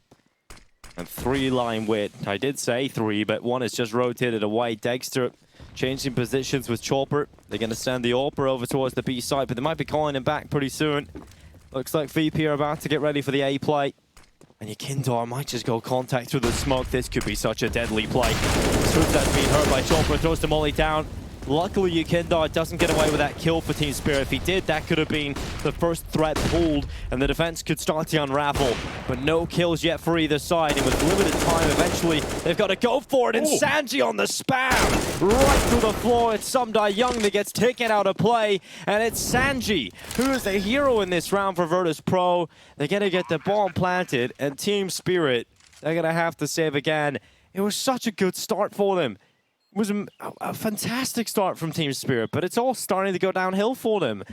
And 3 line width. I did say 3, but 1 is just rotated away. Dexter changing positions with Chopper. They're going to send the AWPer over towards the B site, but they might be calling him back pretty soon. Looks like VP are about to get ready for the A play. And Yakindar might just go contact through the smoke. This could be such a deadly play. Swoops that's being hurt by Chopper, throws the molly down. Luckily, Yakindar doesn't get away with that kill for Team Spirit. If he did, that could have been the first threat pulled, and the defense could start to unravel. But no kills yet for either side, and with limited time, eventually, they've got to go for it. And Sanji on the spam, right through the floor. It's Sumdai Young that gets taken out of play, and it's Sanji who is the hero in this round for Virtus.pro. They're going to get the bomb planted, and Team Spirit, they're going to have to save again. It was such a good start for them. It was a fantastic start from Team Spirit, but it's all starting to go downhill for them.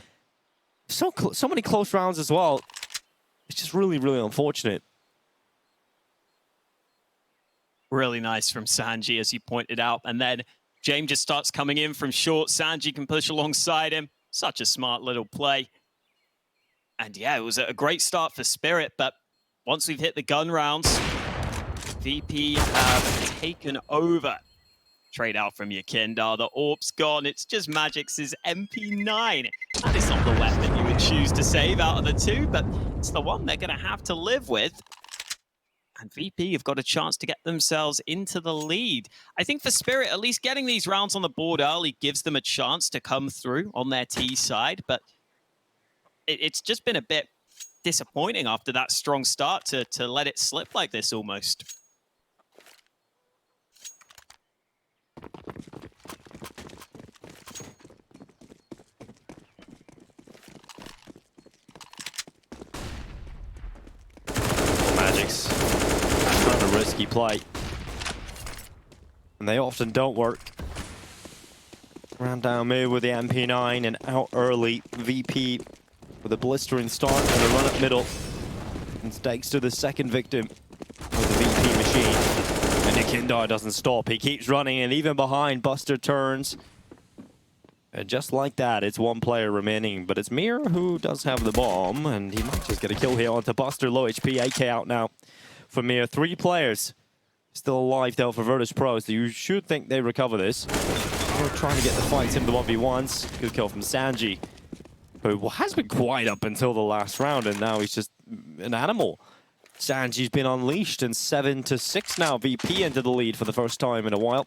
So many close rounds as well. It's just really, really unfortunate. Really nice from Sanji, as you pointed out. And then James just starts coming in from short. Sanji can push alongside him. Such a smart little play. And yeah, it was a great start for Spirit, but once we've hit the gun rounds, VP have taken over. Trade out from Yakindar. The AWP's gone. It's just Magix's MP9. That is not the weapon you would choose to save out of the two, but it's the one they're going to have to live with. And VP have got a chance to get themselves into the lead. I think for Spirit, at least getting these rounds on the board early gives them a chance to come through on their T side, but it's just been a bit disappointing after that strong start to let it slip like this almost. Magic's trying a risky play, and they often don't work. Round down mid with the MP9 and out early. VP with a blistering start and a run up middle. And Dexter the second victim of the VP machine. And Yakindar doesn't stop. He keeps running, and even behind, Buster turns. And just like that, it's one player remaining. But it's Mir who does have the bomb, and he might just get a kill here onto Buster. Low HP, AK out now for Mir. 3 players still alive, though, for Virtus.pro, so you should think they recover this. We're trying to get the fights into the 1v1s. Good kill from Sanji, who has been quiet up until the last round, and now he's just an animal. Sanji's been unleashed, and 7-6 now. VP into the lead for the first time in a while.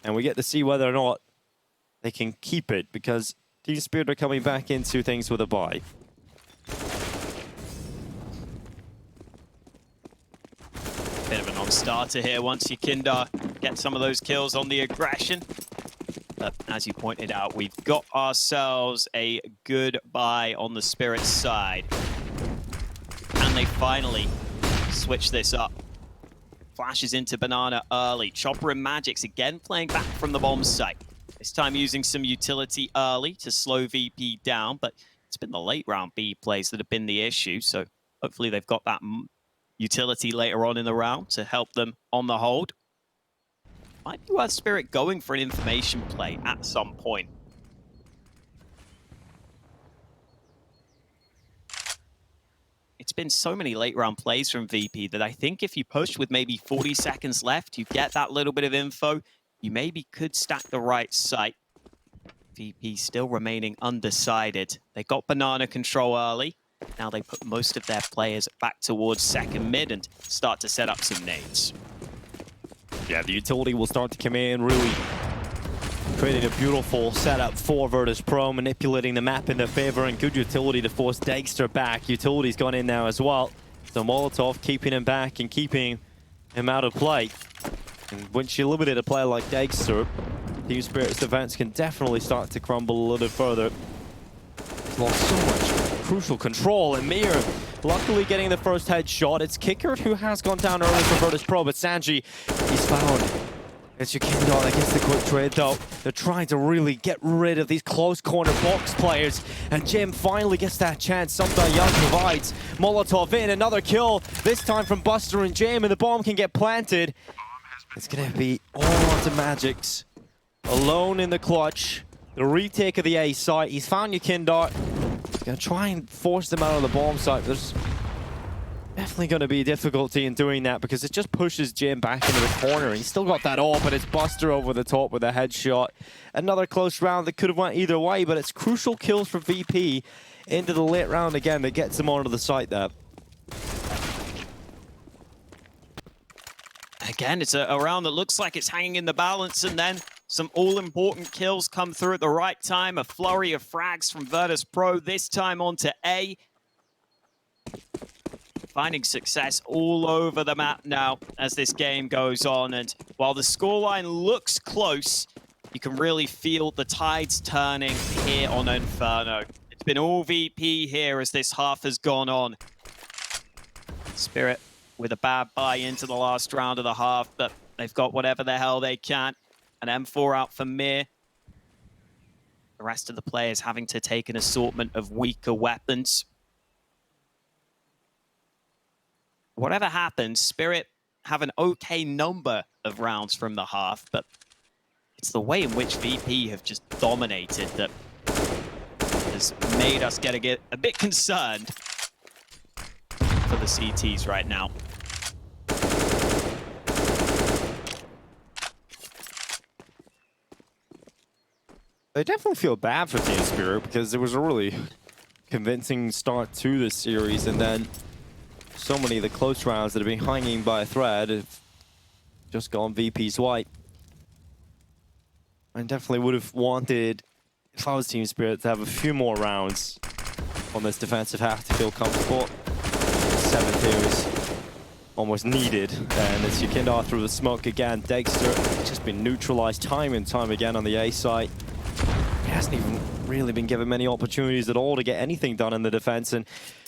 And we get to see whether or not they can keep it, because Team Spirit are coming back into things with a bye. Bit of a non-starter here once Yekindar gets some of those kills on the aggression. But as you pointed out, we've got ourselves a good buy on the Spirit side. And they finally switch this up. Flashes into Banana early. Chopper and Magix again playing back from the bomb site. This time using some utility early to slow VP down, but it's been the late round B plays that have been the issue, so hopefully they've got that utility later on in the round to help them on the hold. Might be worth Spirit going for an information play at some point. It's been so many late round plays from VP that I think if you push with maybe 40 seconds left, you get that little bit of info, you maybe could stack the right site. VP still remaining undecided. They got banana control early. Now they put most of their players back towards second mid and start to set up some nades. Yeah, the utility will start to come in, really creating a beautiful setup for Virtus.pro, manipulating the map in their favor, and good utility to force Dagster back. Utility's gone in now as well. So Molotov keeping him back and keeping him out of play. And once you limited a player like Dagster, Team Spirit's defense can definitely start to crumble a little further. He's lost so much crucial control, and Mir luckily getting the first headshot. It's Kicker who has gone down early for Virtus.pro, but Sanji, he's found. It's Yekindar that gets the quick trade though. They're trying to really get rid of these close corner box players, and Jim finally gets that chance. Somda Young provides. Molotov in, another kill, this time from Buster and Jim, and the bomb can get planted. It's gonna be all onto Magix. Alone in the clutch. The retake of the A site. He's found Yekindar. He's gonna try and force them out of the bomb site. There's definitely going to be difficulty in doing that because it just pushes Jim back into the corner. He's still got that all, but it's Buster over the top with a headshot. Another close round that could have went either way, but it's crucial kills for VP into the late round again that gets him onto the site there. Again, it's a round that looks like it's hanging in the balance, and then some all-important kills come through at the right time. A flurry of frags from Virtus.pro, this time onto A. Finding success all over the map now as this game goes on. And while the scoreline looks close, you can really feel the tides turning here on Inferno. It's been all VP here as this half has gone on. Spirit with a bad buy into the last round of the half, but they've got whatever the hell they can. An M4 out for Mir. The rest of the players having to take an assortment of weaker weapons. Whatever happens, Spirit have an okay number of rounds from the half, but it's the way in which VP have just dominated that has made us get a bit concerned for the CTs right now. I definitely feel bad for Team Spirit because it was a really convincing start to this series, and then so many of the close rounds that have been hanging by a thread have just gone VP's white. I definitely would have wanted, if I was Team Spirit, to have a few more rounds on this defensive half to feel comfortable. 7th here is almost needed, and it's Yekindar through the smoke again. Dagster has just been neutralized time and time again on the A site. He hasn't even really been given many opportunities at all to get anything done in the defense, and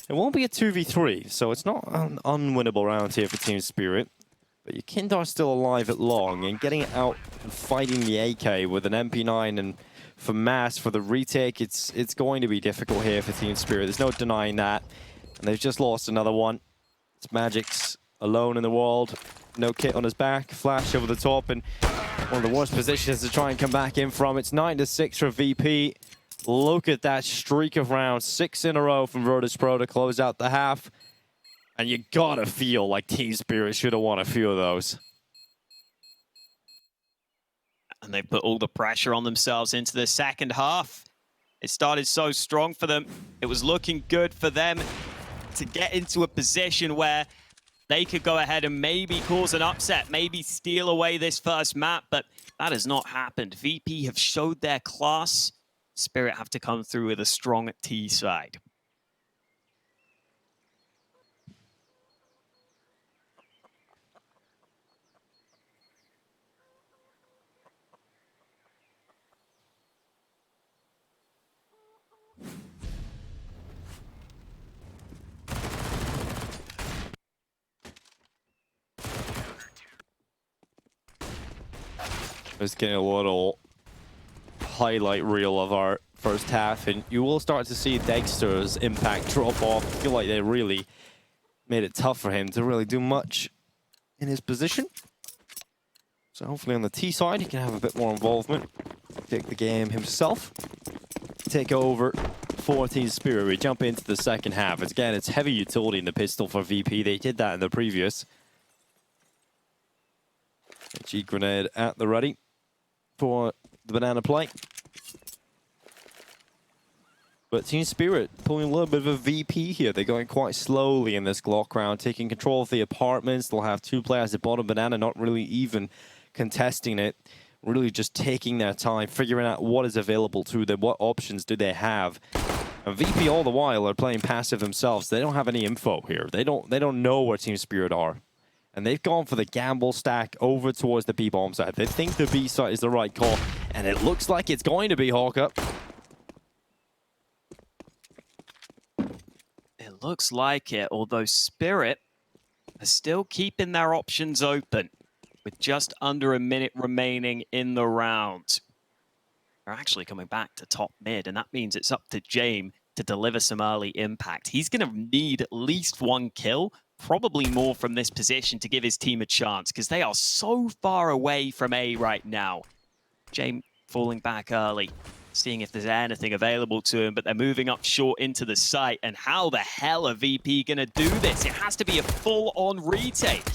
it won't be a 2v3, so it's not an unwinnable round here for Team Spirit. But Yekindar's still alive at long, and getting out and fighting the AK with an MP9 and for Mass for the retake, it's going to be difficult here for Team Spirit. There's no denying that. And they've just lost another one. It's Magix alone in the world. No kit on his back, flash over the top, and one of the worst positions to try and come back in from. It's 9-6 for VP. Look at that streak of rounds, 6 in a row from Virtus.pro to close out the half. And you gotta feel like Team Spirit should have won a few of those. And they put all the pressure on themselves into the second half. It started so strong for them. It was looking good for them to get into a position where They could go ahead and maybe cause an upset, maybe steal away this first map, but that has not happened. VP have showed their class. Spirit have to come through with a strong T side. Just getting a little highlight reel of our first half, and you will start to see Dexter's impact drop off. I feel like they really made it tough for him to really do much in his position. So hopefully on the T side, he can have a bit more involvement, take the game himself, take over for Team Spirit. We jump into the second half. Again, it's heavy utility in the pistol for VP. They did that in the previous. G-grenade at the ready for the banana play. But Team Spirit pulling a little bit of a VP here. They're going quite slowly in this Glock round, taking control of the apartments. They'll have two players at bottom banana, not really even contesting it. Really just taking their time, figuring out what is available to them, what options do they have. And VP all the while are playing passive themselves. They don't have any info here. They don't know where Team Spirit are. And they've gone for the gamble stack over towards the B-bomb side. They think the B side is the right call, and it looks like it's going to be Hawker. It looks like it, although Spirit are still keeping their options open with just under a minute remaining in the round. They're actually coming back to top mid, and that means it's up to James to deliver some early impact. He's going to need at least one kill, probably more from this position to give his team a chance, because they are so far away from A right now. James falling back early, seeing if there's anything available to him, but they're moving up short into the site. And how the hell are VP going to do this? It has to be a full-on retake.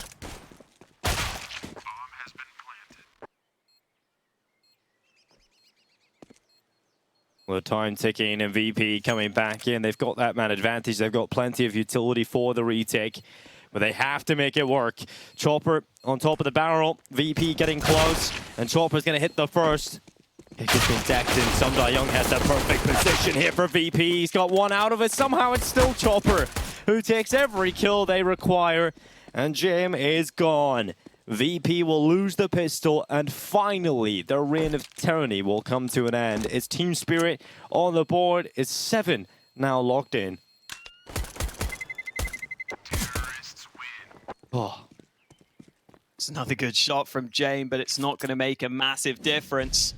Well, time ticking and VP coming back in. They've got that man advantage. They've got plenty of utility for the retake, but they have to make it work. Chopper on top of the barrel. VP getting close, and Chopper's going to hit the first. Kick has been decked in. Sumda Young has the perfect position here for VP. He's got one out of it. Somehow it's still Chopper who takes every kill they require, and James is gone. VP will lose the pistol, and finally their reign of tyranny will come to an end. It's Team Spirit on the board. It's 7 now locked in. Oh. It's another good shot from James, but it's not going to make a massive difference.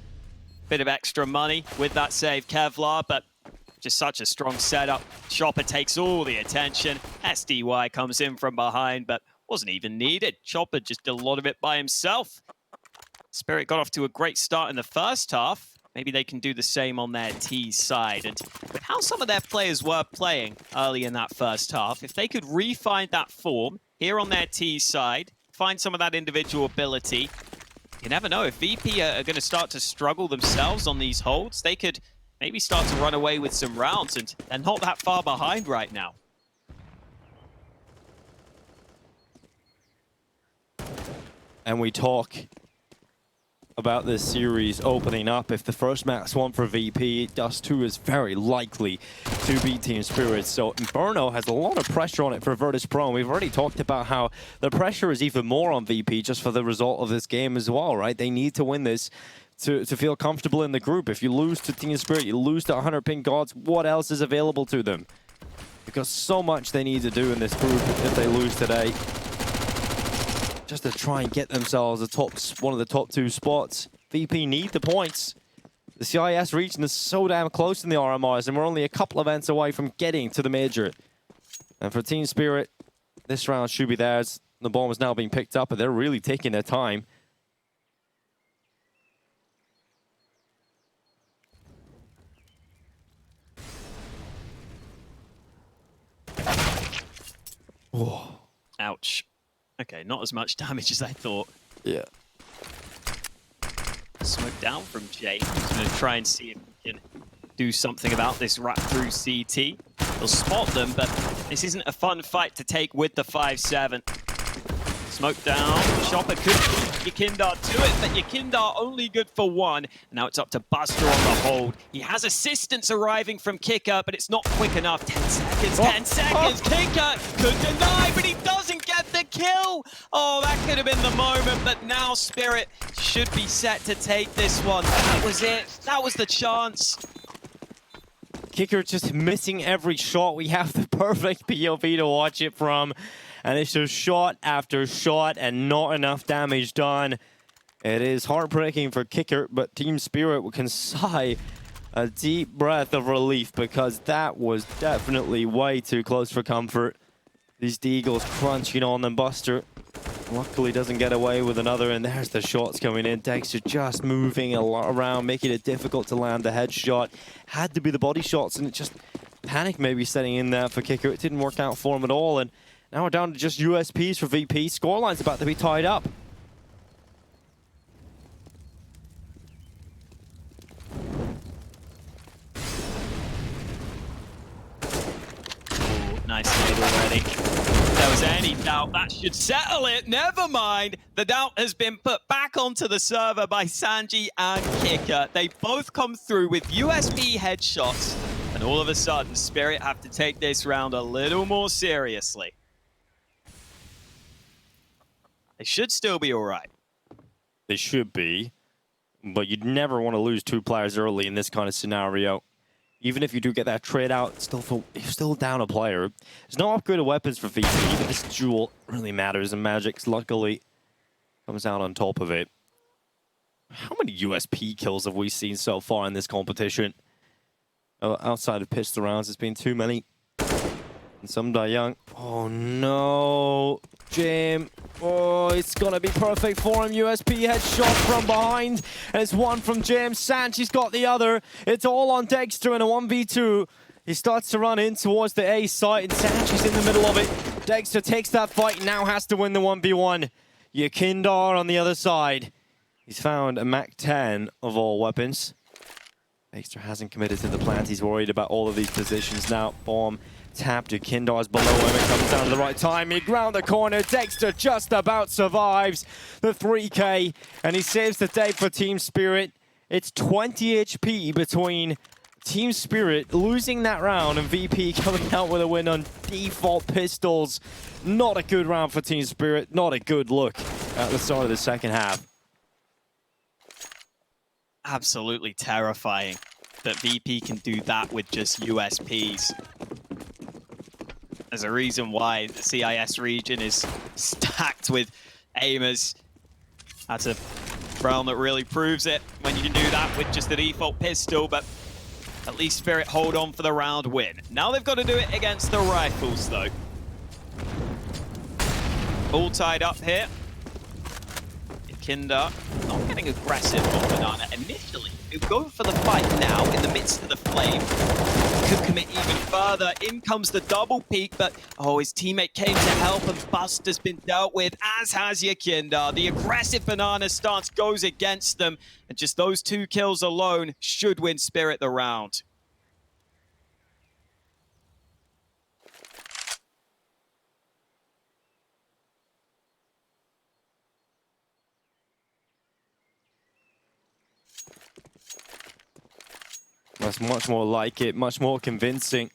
Bit of extra money with that save, Kevlar, but just such a strong setup. Chopper takes all the attention. SDY comes in from behind, but wasn't even needed. Chopper just did a lot of it by himself. Spirit got off to a great start in the first half. Maybe they can do the same on their T side. And with how some of their players were playing early in that first half, if they could re-find that form here on their T side, find some of that individual ability, you never know. If VP are going to start to struggle themselves on these holds, they could maybe start to run away with some rounds, and they're not that far behind right now. And we talk about this series opening up. If the first match won for VP, Dust 2 is very likely to beat Team Spirit. So Inferno has a lot of pressure on it for Virtus.pro. And we've already talked about how the pressure is even more on VP just for the result of this game as well, right? They need to win this to feel comfortable in the group. If you lose to Team Spirit, you lose to 100 ping gods, what else is available to them? Because so much they need to do in this group if they lose today, just to try and get themselves one of the top 2 spots. VP need the points. The CIS region is so damn close in the RMRs, and we're only a couple of events away from getting to the major. And for Team Spirit, this round should be theirs. The bomb is now being picked up, but they're really taking their time. Oh. Ouch. Okay, not as much damage as I thought. Yeah. Smoke down from Jay. He's going to try and see if he can do something about this wrap through CT. He'll spot them, but this isn't a fun fight to take with the 5-7. Smoke down. Chopper could keep Yakindar to it, but Yakindar only good for one. Now it's up to Buster on the hold. He has assistance arriving from Kicker, but it's not quick enough. 10 seconds, 10 seconds. Kicker could deny, but he doesn't get the kill. Oh, that could have been the moment, but now Spirit should be set to take this one. That was it. That was the chance. Kicker just missing every shot. We have the perfect POV to watch it from. And it's just shot after shot and not enough damage done. It is heartbreaking for Kicker, but Team Spirit can sigh a deep breath of relief because that was definitely way too close for comfort. These Deagles crunching on them. Buster luckily doesn't get away with another, and there's the shots coming in. Dexter just moving around, making it difficult to land the headshot. Had to be the body shots, and it just panic maybe setting in there for Kicker. It didn't work out for him at all, and now we're down to just USPs for VP. Scoreline's about to be tied up. Ooh, nice lead already. If there was any doubt, that should settle it. Never mind. The doubt has been put back onto the server by Sanji and Kicker. They both come through with USB headshots. And all of a sudden, Spirit have to take this round a little more seriously. They should still be all right. They should be, but you'd never want to lose 2 players early in this kind of scenario. Even if you do get that trade out, you're still down a player. There's no upgraded weapons for VP, but this duel really matters, and Magic's luckily comes out on top of it. How many USP kills have we seen so far in this competition? Outside of pistol rounds, it's been too many. And some die young. Oh no, Jim. Oh, it's gonna be perfect for him. USP headshot from behind. And it's one from Jim. Sanji's got the other. It's all on Dexter in a 1v2. He starts to run in towards the A site, and Sanji's in the middle of it. Dexter takes that fight and now has to win the 1v1. Yakindar on the other side. He's found a MAC-10 of all weapons. Dexter hasn't committed to the plant. He's worried about all of these positions now. Bomb tapped. Kindar's below him. It comes down to the right time. He ground the corner. Dexter just about survives the 3K, and he saves the day for Team Spirit. It's 20 HP between Team Spirit losing that round and VP coming out with a win on default pistols. Not a good round for Team Spirit. Not a good look at the start of the second half. Absolutely terrifying that VP can do that with just USPs. There's a reason why the CIS region is stacked with aimers. That's a round that really proves it when you can do that with just the default pistol, but at least Spirit hold on for the round win. Now they've got to do it against the rifles, though. All tied up here. Kinder not getting aggressive on Banana initially. He'll go for the fight now in the midst of the flame. Could commit even further. In comes the double peek, but oh, his teammate came to help and Buster's been dealt with, as has Yakinda. The aggressive Banana stance goes against them, and just those 2 kills alone should win Spirit the round. That's much more like it, much more convincing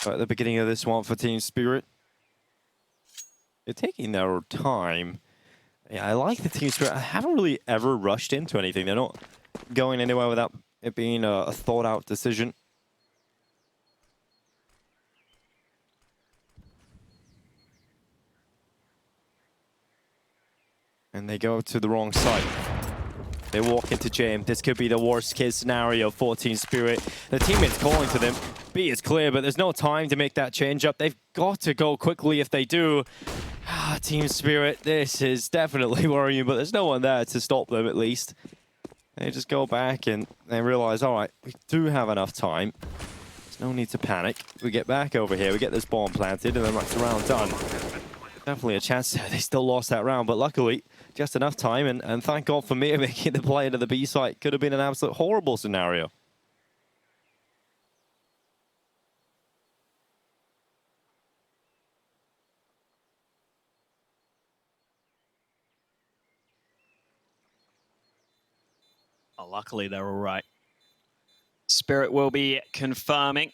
at the beginning of this one for Team Spirit. They're taking their time. Yeah, I like the Team Spirit. I haven't really ever rushed into anything. They're not going anywhere without it being a thought-out decision. And they go to the wrong side. They walk into Jam. This could be the worst case scenario for Team Spirit. The teammate's calling to them. B is clear, but there's no time to make that change up. They've got to go quickly if they do. Team Spirit, this is definitely worrying, but there's no one there to stop them at least. They just go back and they realize, all right, we do have enough time. There's no need to panic. We get back over here, we get this bomb planted, and then that's the round done. Definitely a chance there. They still lost that round, but luckily, just enough time, and thank God for me making the play to the B site. Could have been an absolute horrible scenario. Oh, luckily, they're all right. Spirit will be confirming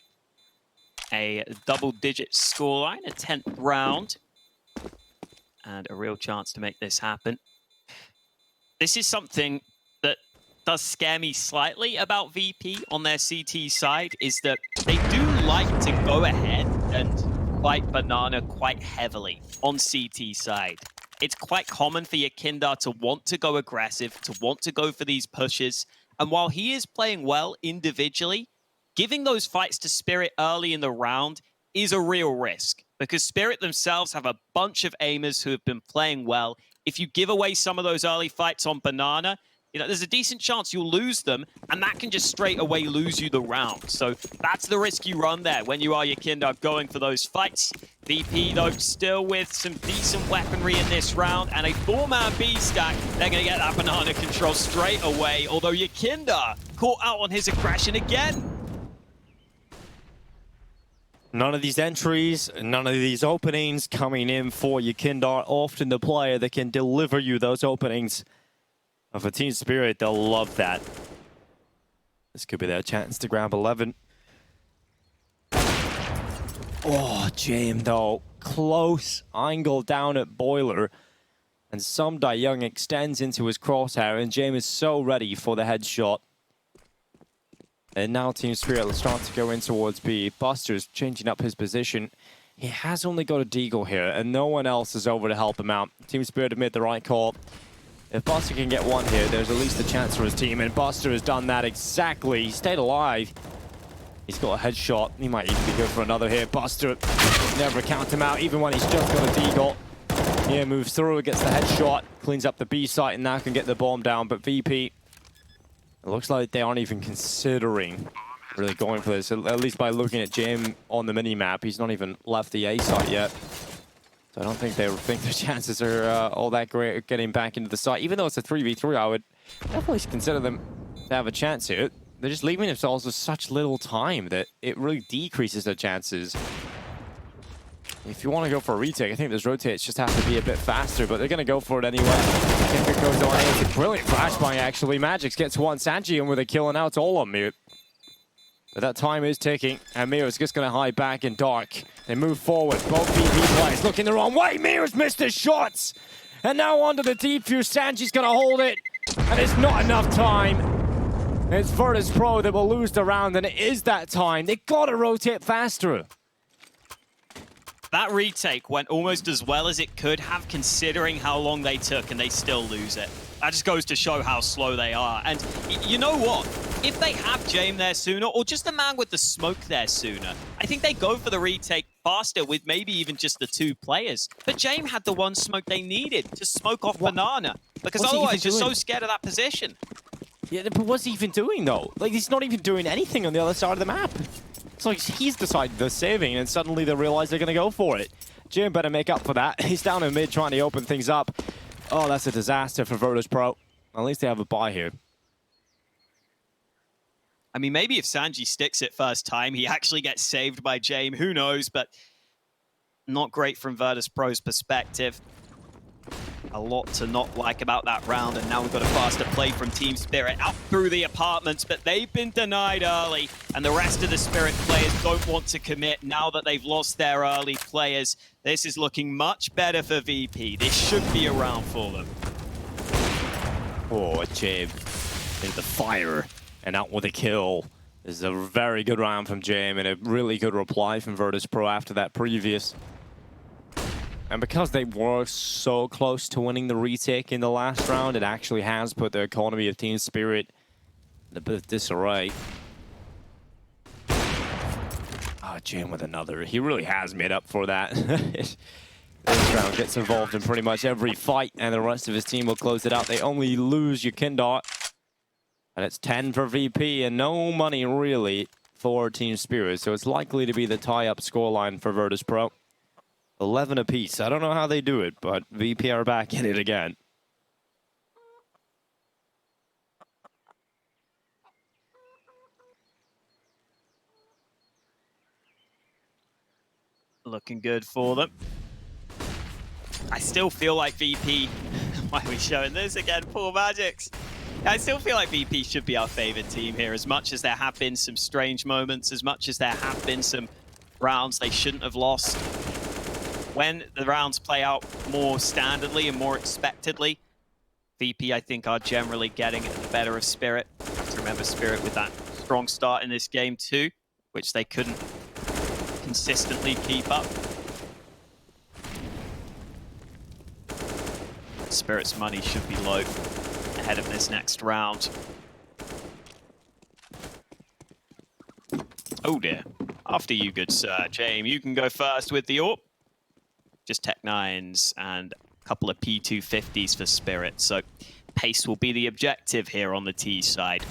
a double-digit scoreline, a 10th round, and a real chance to make this happen. This is something that does scare me slightly about VP on their CT side, is that they do like to go ahead and fight Banana quite heavily on CT side. It's quite common for Yakindar to want to go aggressive, to want to go for these pushes, and while he is playing well individually, giving those fights to Spirit early in the round is a real risk, because Spirit themselves have a bunch of aimers who have been playing well. If you give away some of those early fights on Banana, you know, there's a decent chance you'll lose them, and that can just straight away lose you the round. So that's the risk you run there when you are Yakindar going for those fights. VP, though, still with some decent weaponry in this round, and a 4-man B stack. They're going to get that Banana control straight away, although Yakindar caught out on his aggression again. None of these entries, none of these openings coming in for Yakindar. Often the player that can deliver you those openings. Of a Team Spirit, they'll love that. This could be their chance to grab 11. Oh, James, though. Close angle down at Boiler. And some Young extends into his crosshair, and James is so ready for the headshot. And now Team Spirit will start to go in towards B. Buster's changing up his position. He has only got a deagle here, and no one else is over to help him out. Team Spirit have made the right call. If Buster can get one here, there's at least a chance for his team, and Buster has done that exactly. He stayed alive. He's got a headshot. He might even be good for another here. Buster never count him out, even when he's just got a deagle. Here moves through, gets the headshot, cleans up the B site, and now can get the bomb down. But VP, it looks like they aren't even considering really going for this, at least by looking at Jim on the mini-map. He's not even left the A site yet. So I don't think they think their chances are all that great at getting back into the site. Even though it's a 3v3, I would definitely consider them to have a chance here. They're just leaving themselves with such little time that it really decreases their chances. If you want to go for a retake, I think those rotates just have to be a bit faster, but they're going to go for it anyway. Kicker goes on. It's a brilliant flashbang, actually. Magix gets one. Sanji in with a kill, and now it's all on Mute. But that time is ticking, and Mir's just going to hide back in dark. They move forward. Both VP players looking the wrong way. Mir's missed his shots. And now onto the defuse. Sanji's going to hold it. And it's not enough time. It's Virtus.pro that will lose the round, and it is that time. They got to rotate faster. That retake went almost as well as it could have, considering how long they took, and they still lose it. That just goes to show how slow they are. And you know what? If they have James there sooner, or just the man with the smoke there sooner, I think they go for the retake faster with maybe even just the 2 players. But James had the one smoke they needed to smoke off Banana, because otherwise you're so scared of that position. Yeah, but what's he even doing, though? Like, he's not even doing anything on the other side of the map. It's like he's decided they're saving, and suddenly they realize they're going to go for it. Jim better make up for that. He's down in mid trying to open things up. Oh, that's a disaster for Virtus.pro. At least they have a buy here. I mean, maybe if Sanji sticks it first time, he actually gets saved by James. Who knows? But not great from Virtus.pro's perspective. A lot to not like about that round, and now we've got a faster play from Team Spirit out through the apartments, but they've been denied early, and the rest of the Spirit players don't want to commit now that they've lost their early players. This is looking much better for VP. This should be a round for them. Oh, James into the fire and out with a kill. This is a very good round from James, and a really good reply from Virtus.pro after that previous. And because they were so close to winning the retake in the last round, it actually has put the economy of Team Spirit in a bit of disarray. Oh, Jim with another. He really has made up for that. This round gets involved in pretty much every fight, and the rest of his team will close it out. They only lose Yakindar. And it's 10 for VP, and no money really for Team Spirit. So it's likely to be the tie-up scoreline for Virtus.pro. 11 apiece. I don't know how they do it, but VP are back in it again. Looking good for them. I still feel like VP... Why are we showing this again? Poor Magix. I still feel like VP should be our favorite team here, as much as there have been some strange moments, as much as there have been some rounds they shouldn't have lost. When the rounds play out more standardly and more expectedly, VP, I think, are generally getting the better of Spirit. You have to remember Spirit with that strong start in this game too, which they couldn't consistently keep up. Spirit's money should be low ahead of this next round. Oh dear. After you, good sir. James, you can go first with the AWP. Just Tech 9s and a couple of P250s for Spirit. So pace will be the objective here on the T side.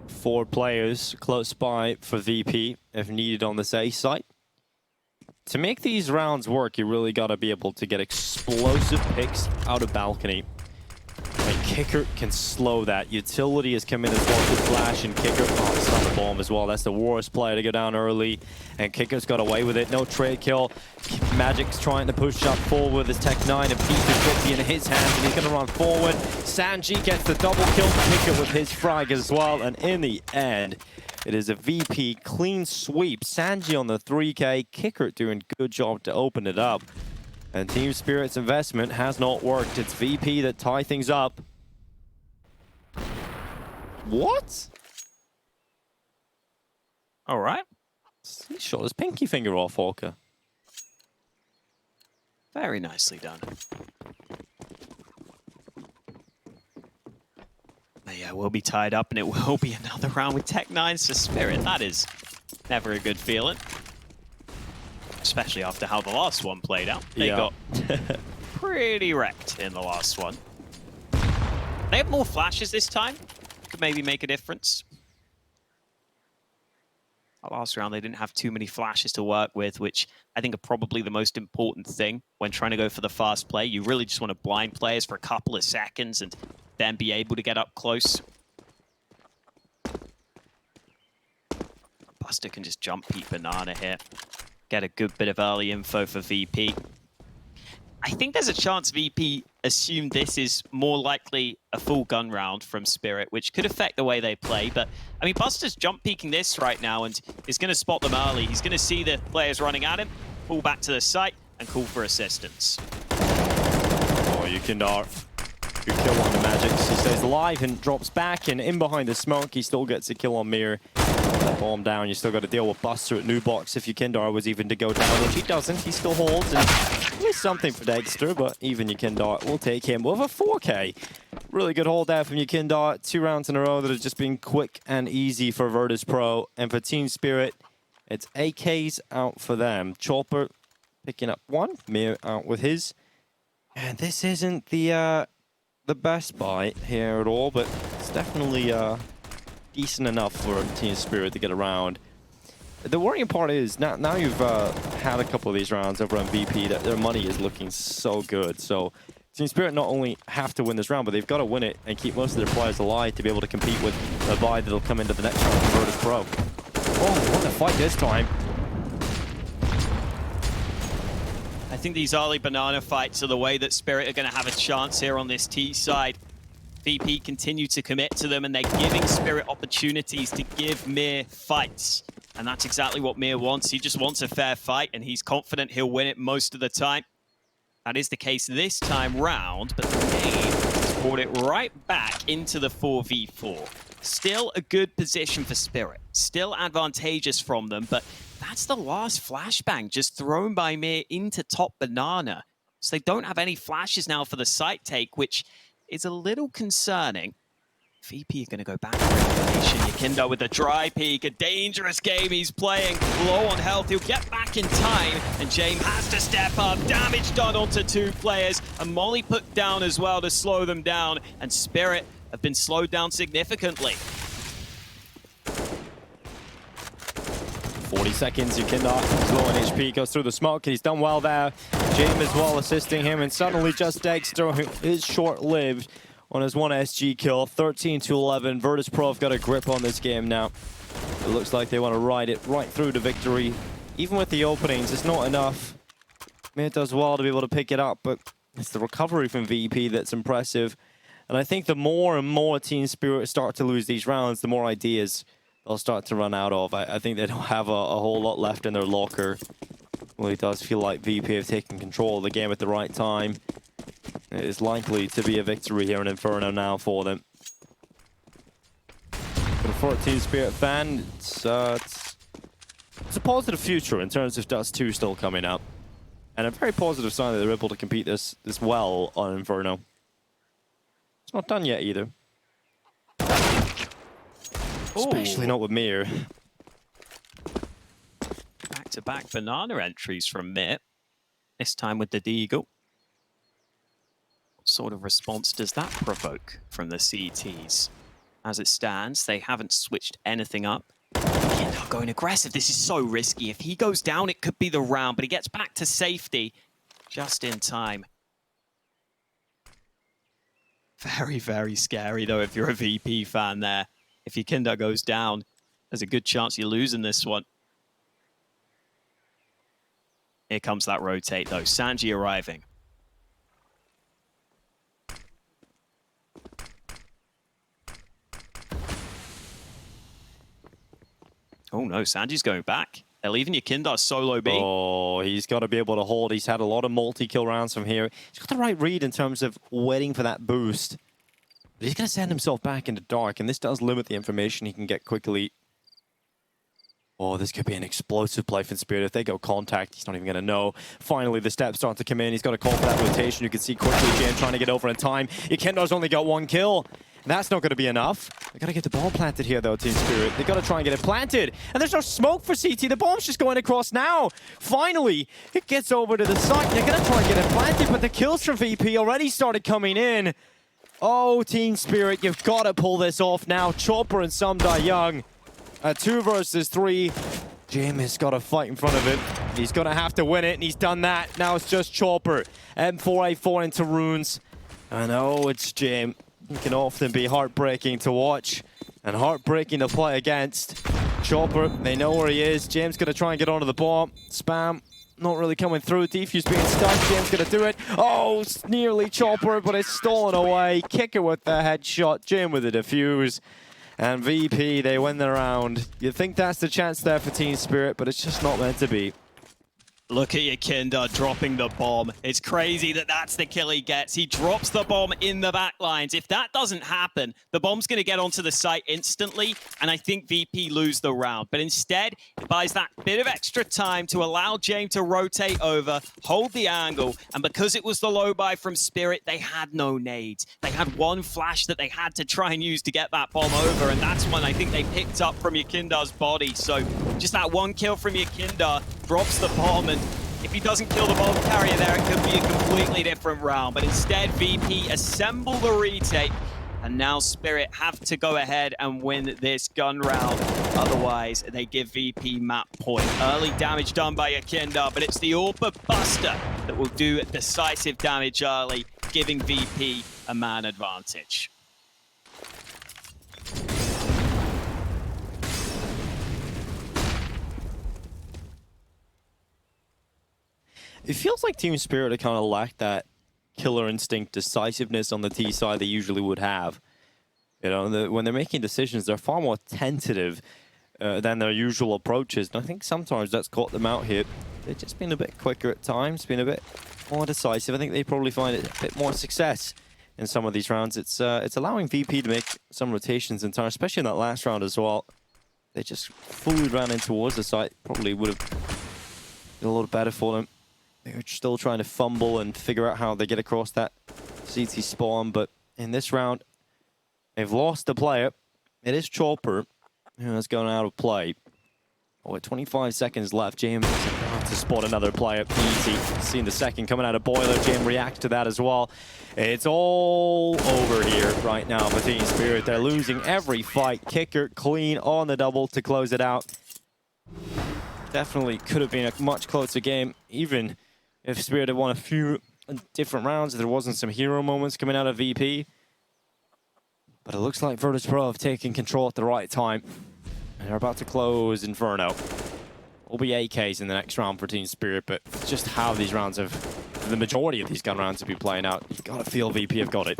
Four players close by for VP if needed on this A site. To make these rounds work, you really got to be able to get explosive picks out of balcony. And Kicker can slow that. Utility has come in as well to Flash, and Kicker, oh, it's on the bomb as well. That's the worst player to go down early, and Kicker's got away with it. No trade kill. Magic's trying to push up forward with his Tech 9 and P250 in his hands, and he's going to run forward. Sanji gets the double kill. Kicker with his frag as well, and in the end, it is a VP clean sweep. Sanji on the 3K, Kicker doing a good job to open it up. And Team Spirit's investment has not worked. It's VP that tie things up. What? All right. He shot his pinky finger off, Hawker. Very nicely done. Yeah, we'll be tied up, and it will be another round with Tech 9s for Spirit. That is never a good feeling. Especially after how the last one played out. They got pretty wrecked in the last one. They have more flashes this time. Could maybe make a difference. Last round, they didn't have too many flashes to work with, which I think are probably the most important thing when trying to go for the fast play. You really just want to blind players for a couple of seconds and then be able to get up close. Buster can just jump peek Banana here. Get a good bit of early info for VP. I think there's a chance VP assumed this is more likely a full gun round from Spirit, which could affect the way they play. But, I mean, Buster's jump peeking this right now and is going to spot them early. He's going to see the players running at him, pull back to the site, and call for assistance. Oh, you can dart. Good kill on the Magics. He stays alive and drops back, and in behind the smoke, he still gets a kill on Mir. That bomb down, you still got to deal with Buster at New Box if Yukindar was even to go down, which he doesn't. He still holds, and there's something for Dexter, but even Yukindar will take him with a 4K. Really good hold there from Yukindar. 2 rounds in a row that have just been quick and easy for Virtus.pro, and for Team Spirit, it's AKs out for them. Chopper picking up 1, Mir out with his, and this isn't the best buy here at all, but it's definitely decent enough for Team Spirit to get around. The worrying part is now you've had a couple of these rounds over on VP that their money is looking so good. So Team Spirit not only have to win this round, but they've got to win it and keep most of their players alive to be able to compete with the buy that'll come into the next round for Virtus.pro. Oh, what a fight this time. I think these early Banana fights are the way that Spirit are going to have a chance here on this T side. VP continue to commit to them, and they're giving Spirit opportunities to give Mir fights. And that's exactly what Mir wants. He just wants a fair fight, and he's confident he'll win it most of the time. That is the case this time round, but the game has brought it right back into the 4v4. Still a good position for Spirit. Still advantageous from them, but that's the last flashbang just thrown by Mir into top Banana. So they don't have any flashes now for the site take, which is a little concerning. VP are going to go back to regulation. Yukindar with the dry peek. A dangerous game he's playing. Low on health. He'll get back in time. And James has to step up. Damage done onto 2 players. And Molly put down as well to slow them down. And Spirit have been slowed down significantly. 40 seconds, Yukindar is low on HP, goes through the smoke, and he's done well there. Jim as well assisting him, and suddenly just Dexter, who is short-lived on his one SG kill. 13-11, Virtus.pro have got a grip on this game now. It looks like they want to ride it right through to victory. Even with the openings, it's not enough. It does well to be able to pick it up, but it's the recovery from VP that's impressive. And I think the more and more Team Spirit start to lose these rounds, the more ideas they'll start to run out of. I think they don't have a whole lot left in their locker. Well, it does feel like VP have taken control of the game at the right time. It is likely to be a victory here in Inferno now for them. But for a Team Spirit fan, it's a positive future in terms of Dust 2 still coming up. And a very positive sign that they're able to compete this well on Inferno. It's not done yet either. Especially not with Mir. Back-to-back banana entries from Mir. This time with the Deagle. What sort of response does that provoke from the CTs? As it stands, they haven't switched anything up. Yukindar going aggressive. This is so risky. If he goes down, it could be the round, but he gets back to safety just in time. Very, very scary, though, if you're a VP fan there. If Yukindar goes down, there's a good chance you're losing this one. Here comes that rotate, though. Sanji arriving. Oh no, Sanji's going back. They're leaving Yukindar solo B. Oh, he's got to be able to hold. He's had a lot of multi-kill rounds from here. He's got the right read in terms of waiting for that boost. But he's going to send himself back into dark, and this does limit the information he can get quickly. Oh, this could be an explosive play from Spirit. If they go contact, he's not even going to know. Finally, the steps start to come in. He's got to call for that rotation. You can see quickly Jam trying to get over in time. Yukindar's only got one kill. That's not going to be enough. They got to get the bomb planted here, though, Team Spirit. They got to try and get it planted. And there's no smoke for CT. The bomb's just going across now. Finally, it gets over to the site. They're going to try and get it planted, but the kills from VP already started coming in. Oh, Team Spirit, you've got to pull this off now. Chopper and Sumdai Young. 2 versus 3. Jim has got a fight in front of him. He's going to have to win it, and he's done that. Now it's just Chopper. M4A4 into runes. I know it's Jim. It can often be heartbreaking to watch and heartbreaking to play against. Chopper, they know where he is. James going to try and get onto the bomb. Spam, not really coming through. Defuse being stuck. James going to do it. Oh, it's nearly Chopper, but it's stolen away. Kicker with the headshot. Jim with the defuse. And VP, they win the round. You'd think that's the chance there for Team Spirit, but it's just not meant to be. Look at Yukindar dropping the bomb. It's crazy that that's the kill he gets. He drops the bomb in the back lines. If that doesn't happen, the bomb's going to get onto the site instantly, and I think VP lose the round. But instead, it buys that bit of extra time to allow James to rotate over, hold the angle, and because it was the low buy from Spirit, they had no nades. They had one flash that they had to try and use to get that bomb over, and that's when I think they picked up from Yukindar's body. So just that one kill from Yukindar drops the bomb, and if he doesn't kill the bomb carrier there, it could be a completely different round. But instead, VP assemble the retake, and now Spirit have to go ahead and win this gun round. Otherwise, they give VP map point. Early damage done by Yukindar, but it's the Orpa Buster that will do decisive damage early, giving VP a man advantage. It feels like Team Spirit are kind of lack that killer instinct decisiveness on the T side they usually would have. You know, when they're making decisions, they're far more tentative than their usual approaches. And I think sometimes that's caught them out here. They've just been a bit quicker at times, been a bit more decisive. I think they probably find it a bit more success in some of these rounds. It's allowing VP to make some rotations in time, especially in that last round as well. They just fully ran in towards the site. Probably would have been a little better for them. They're still trying to fumble and figure out how they get across that CT spawn, but in this round, they've lost the player. It is Chopper who has gone out of play. Oh, with 25 seconds left, James has to spot another player. Easy. Seeing the second coming out of Boiler. James reacts to that as well. It's all over here right now for Team Spirit. They're losing every fight. Kicker clean on the double to close it out. Definitely could have been a much closer game, even if Spirit had won a few different rounds, if there wasn't some hero moments coming out of VP. But it looks like Virtus.pro have taken control at the right time. And they're about to close Inferno. Will be AKs in the next round for Team Spirit, but just how these rounds have, the majority of these gun rounds have been playing out, you've got to feel VP have got it.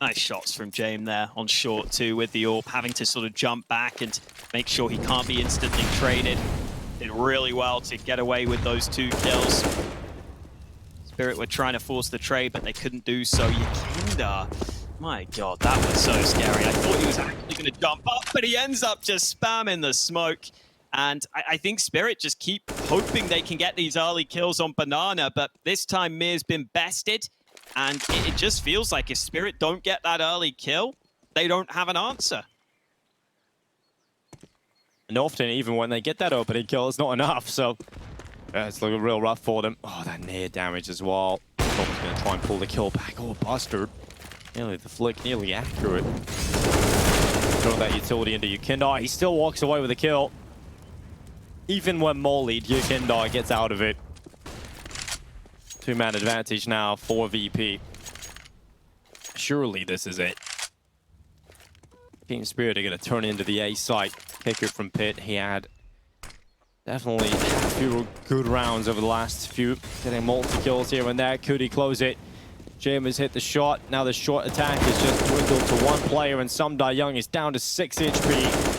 Nice shots from James there on short too, with the AWP having to sort of jump back and make sure he can't be instantly traded. Did really well to get away with those 2 kills. Spirit were trying to force the trade, but they couldn't do so. Yakinda, my god, that was so scary. I thought he was actually going to jump up, but he ends up just spamming the smoke. And I think Spirit just keep hoping they can get these early kills on Banana, but this time Mir's been bested. And it just feels like if Spirit don't get that early kill, they don't have an answer. And often, even when they get that opening kill, it's not enough, so it's looking real rough for them. Oh, that near damage as well. Probably going to try and pull the kill back. Oh, Buster. Nearly the flick, nearly accurate. Throw that utility into Yakinda. He still walks away with a kill. Even when mollied, Yakinda gets out of it. 2-man advantage now for VP. Surely this is it. Team Spirit are going to turn into the A site. Kicker from Pit. He had definitely a few good rounds over the last few. Getting multi-kills here and there. Could he close it? James has hit the shot. Now the short attack is just dwindled to 1 player, and Sumdai Young is down to 6 HP.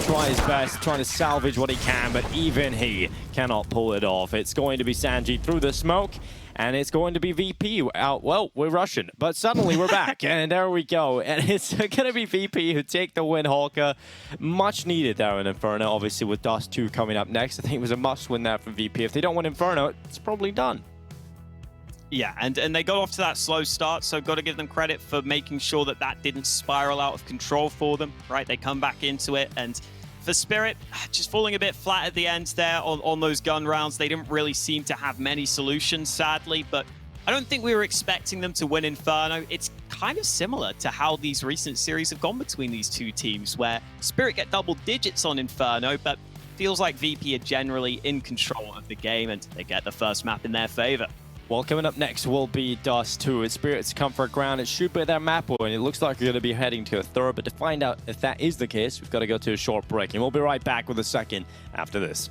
Try his best, trying to salvage what he can, but even he cannot pull it off. It's going to be Sanji through the smoke, and it's going to be VP out. Well, we're Russian, but suddenly we're back, and there we go. And it's going to be VP who take the win, Hawker. Much needed there in Inferno, obviously with Dust 2 coming up next. I think it was a must-win there for VP. If they don't win Inferno, it's probably done. Yeah, and they got off to that slow start, so got to give them credit for making sure that that didn't spiral out of control for them, right? They come back into it, and for Spirit, just falling a bit flat at the end there on those gun rounds. They didn't really seem to have many solutions, sadly, but I don't think we were expecting them to win Inferno. It's kind of similar to how these recent series have gone between these 2 teams, where Spirit get double digits on Inferno, but feels like VP are generally in control of the game, and they get the first map in their favor. Well, coming up next will be Dust 2. It's Spirit's comfort ground. It should be their map, and it looks like we're going to be heading to a third. But to find out if that is the case, we've got to go to a short break. And we'll be right back with a second after this.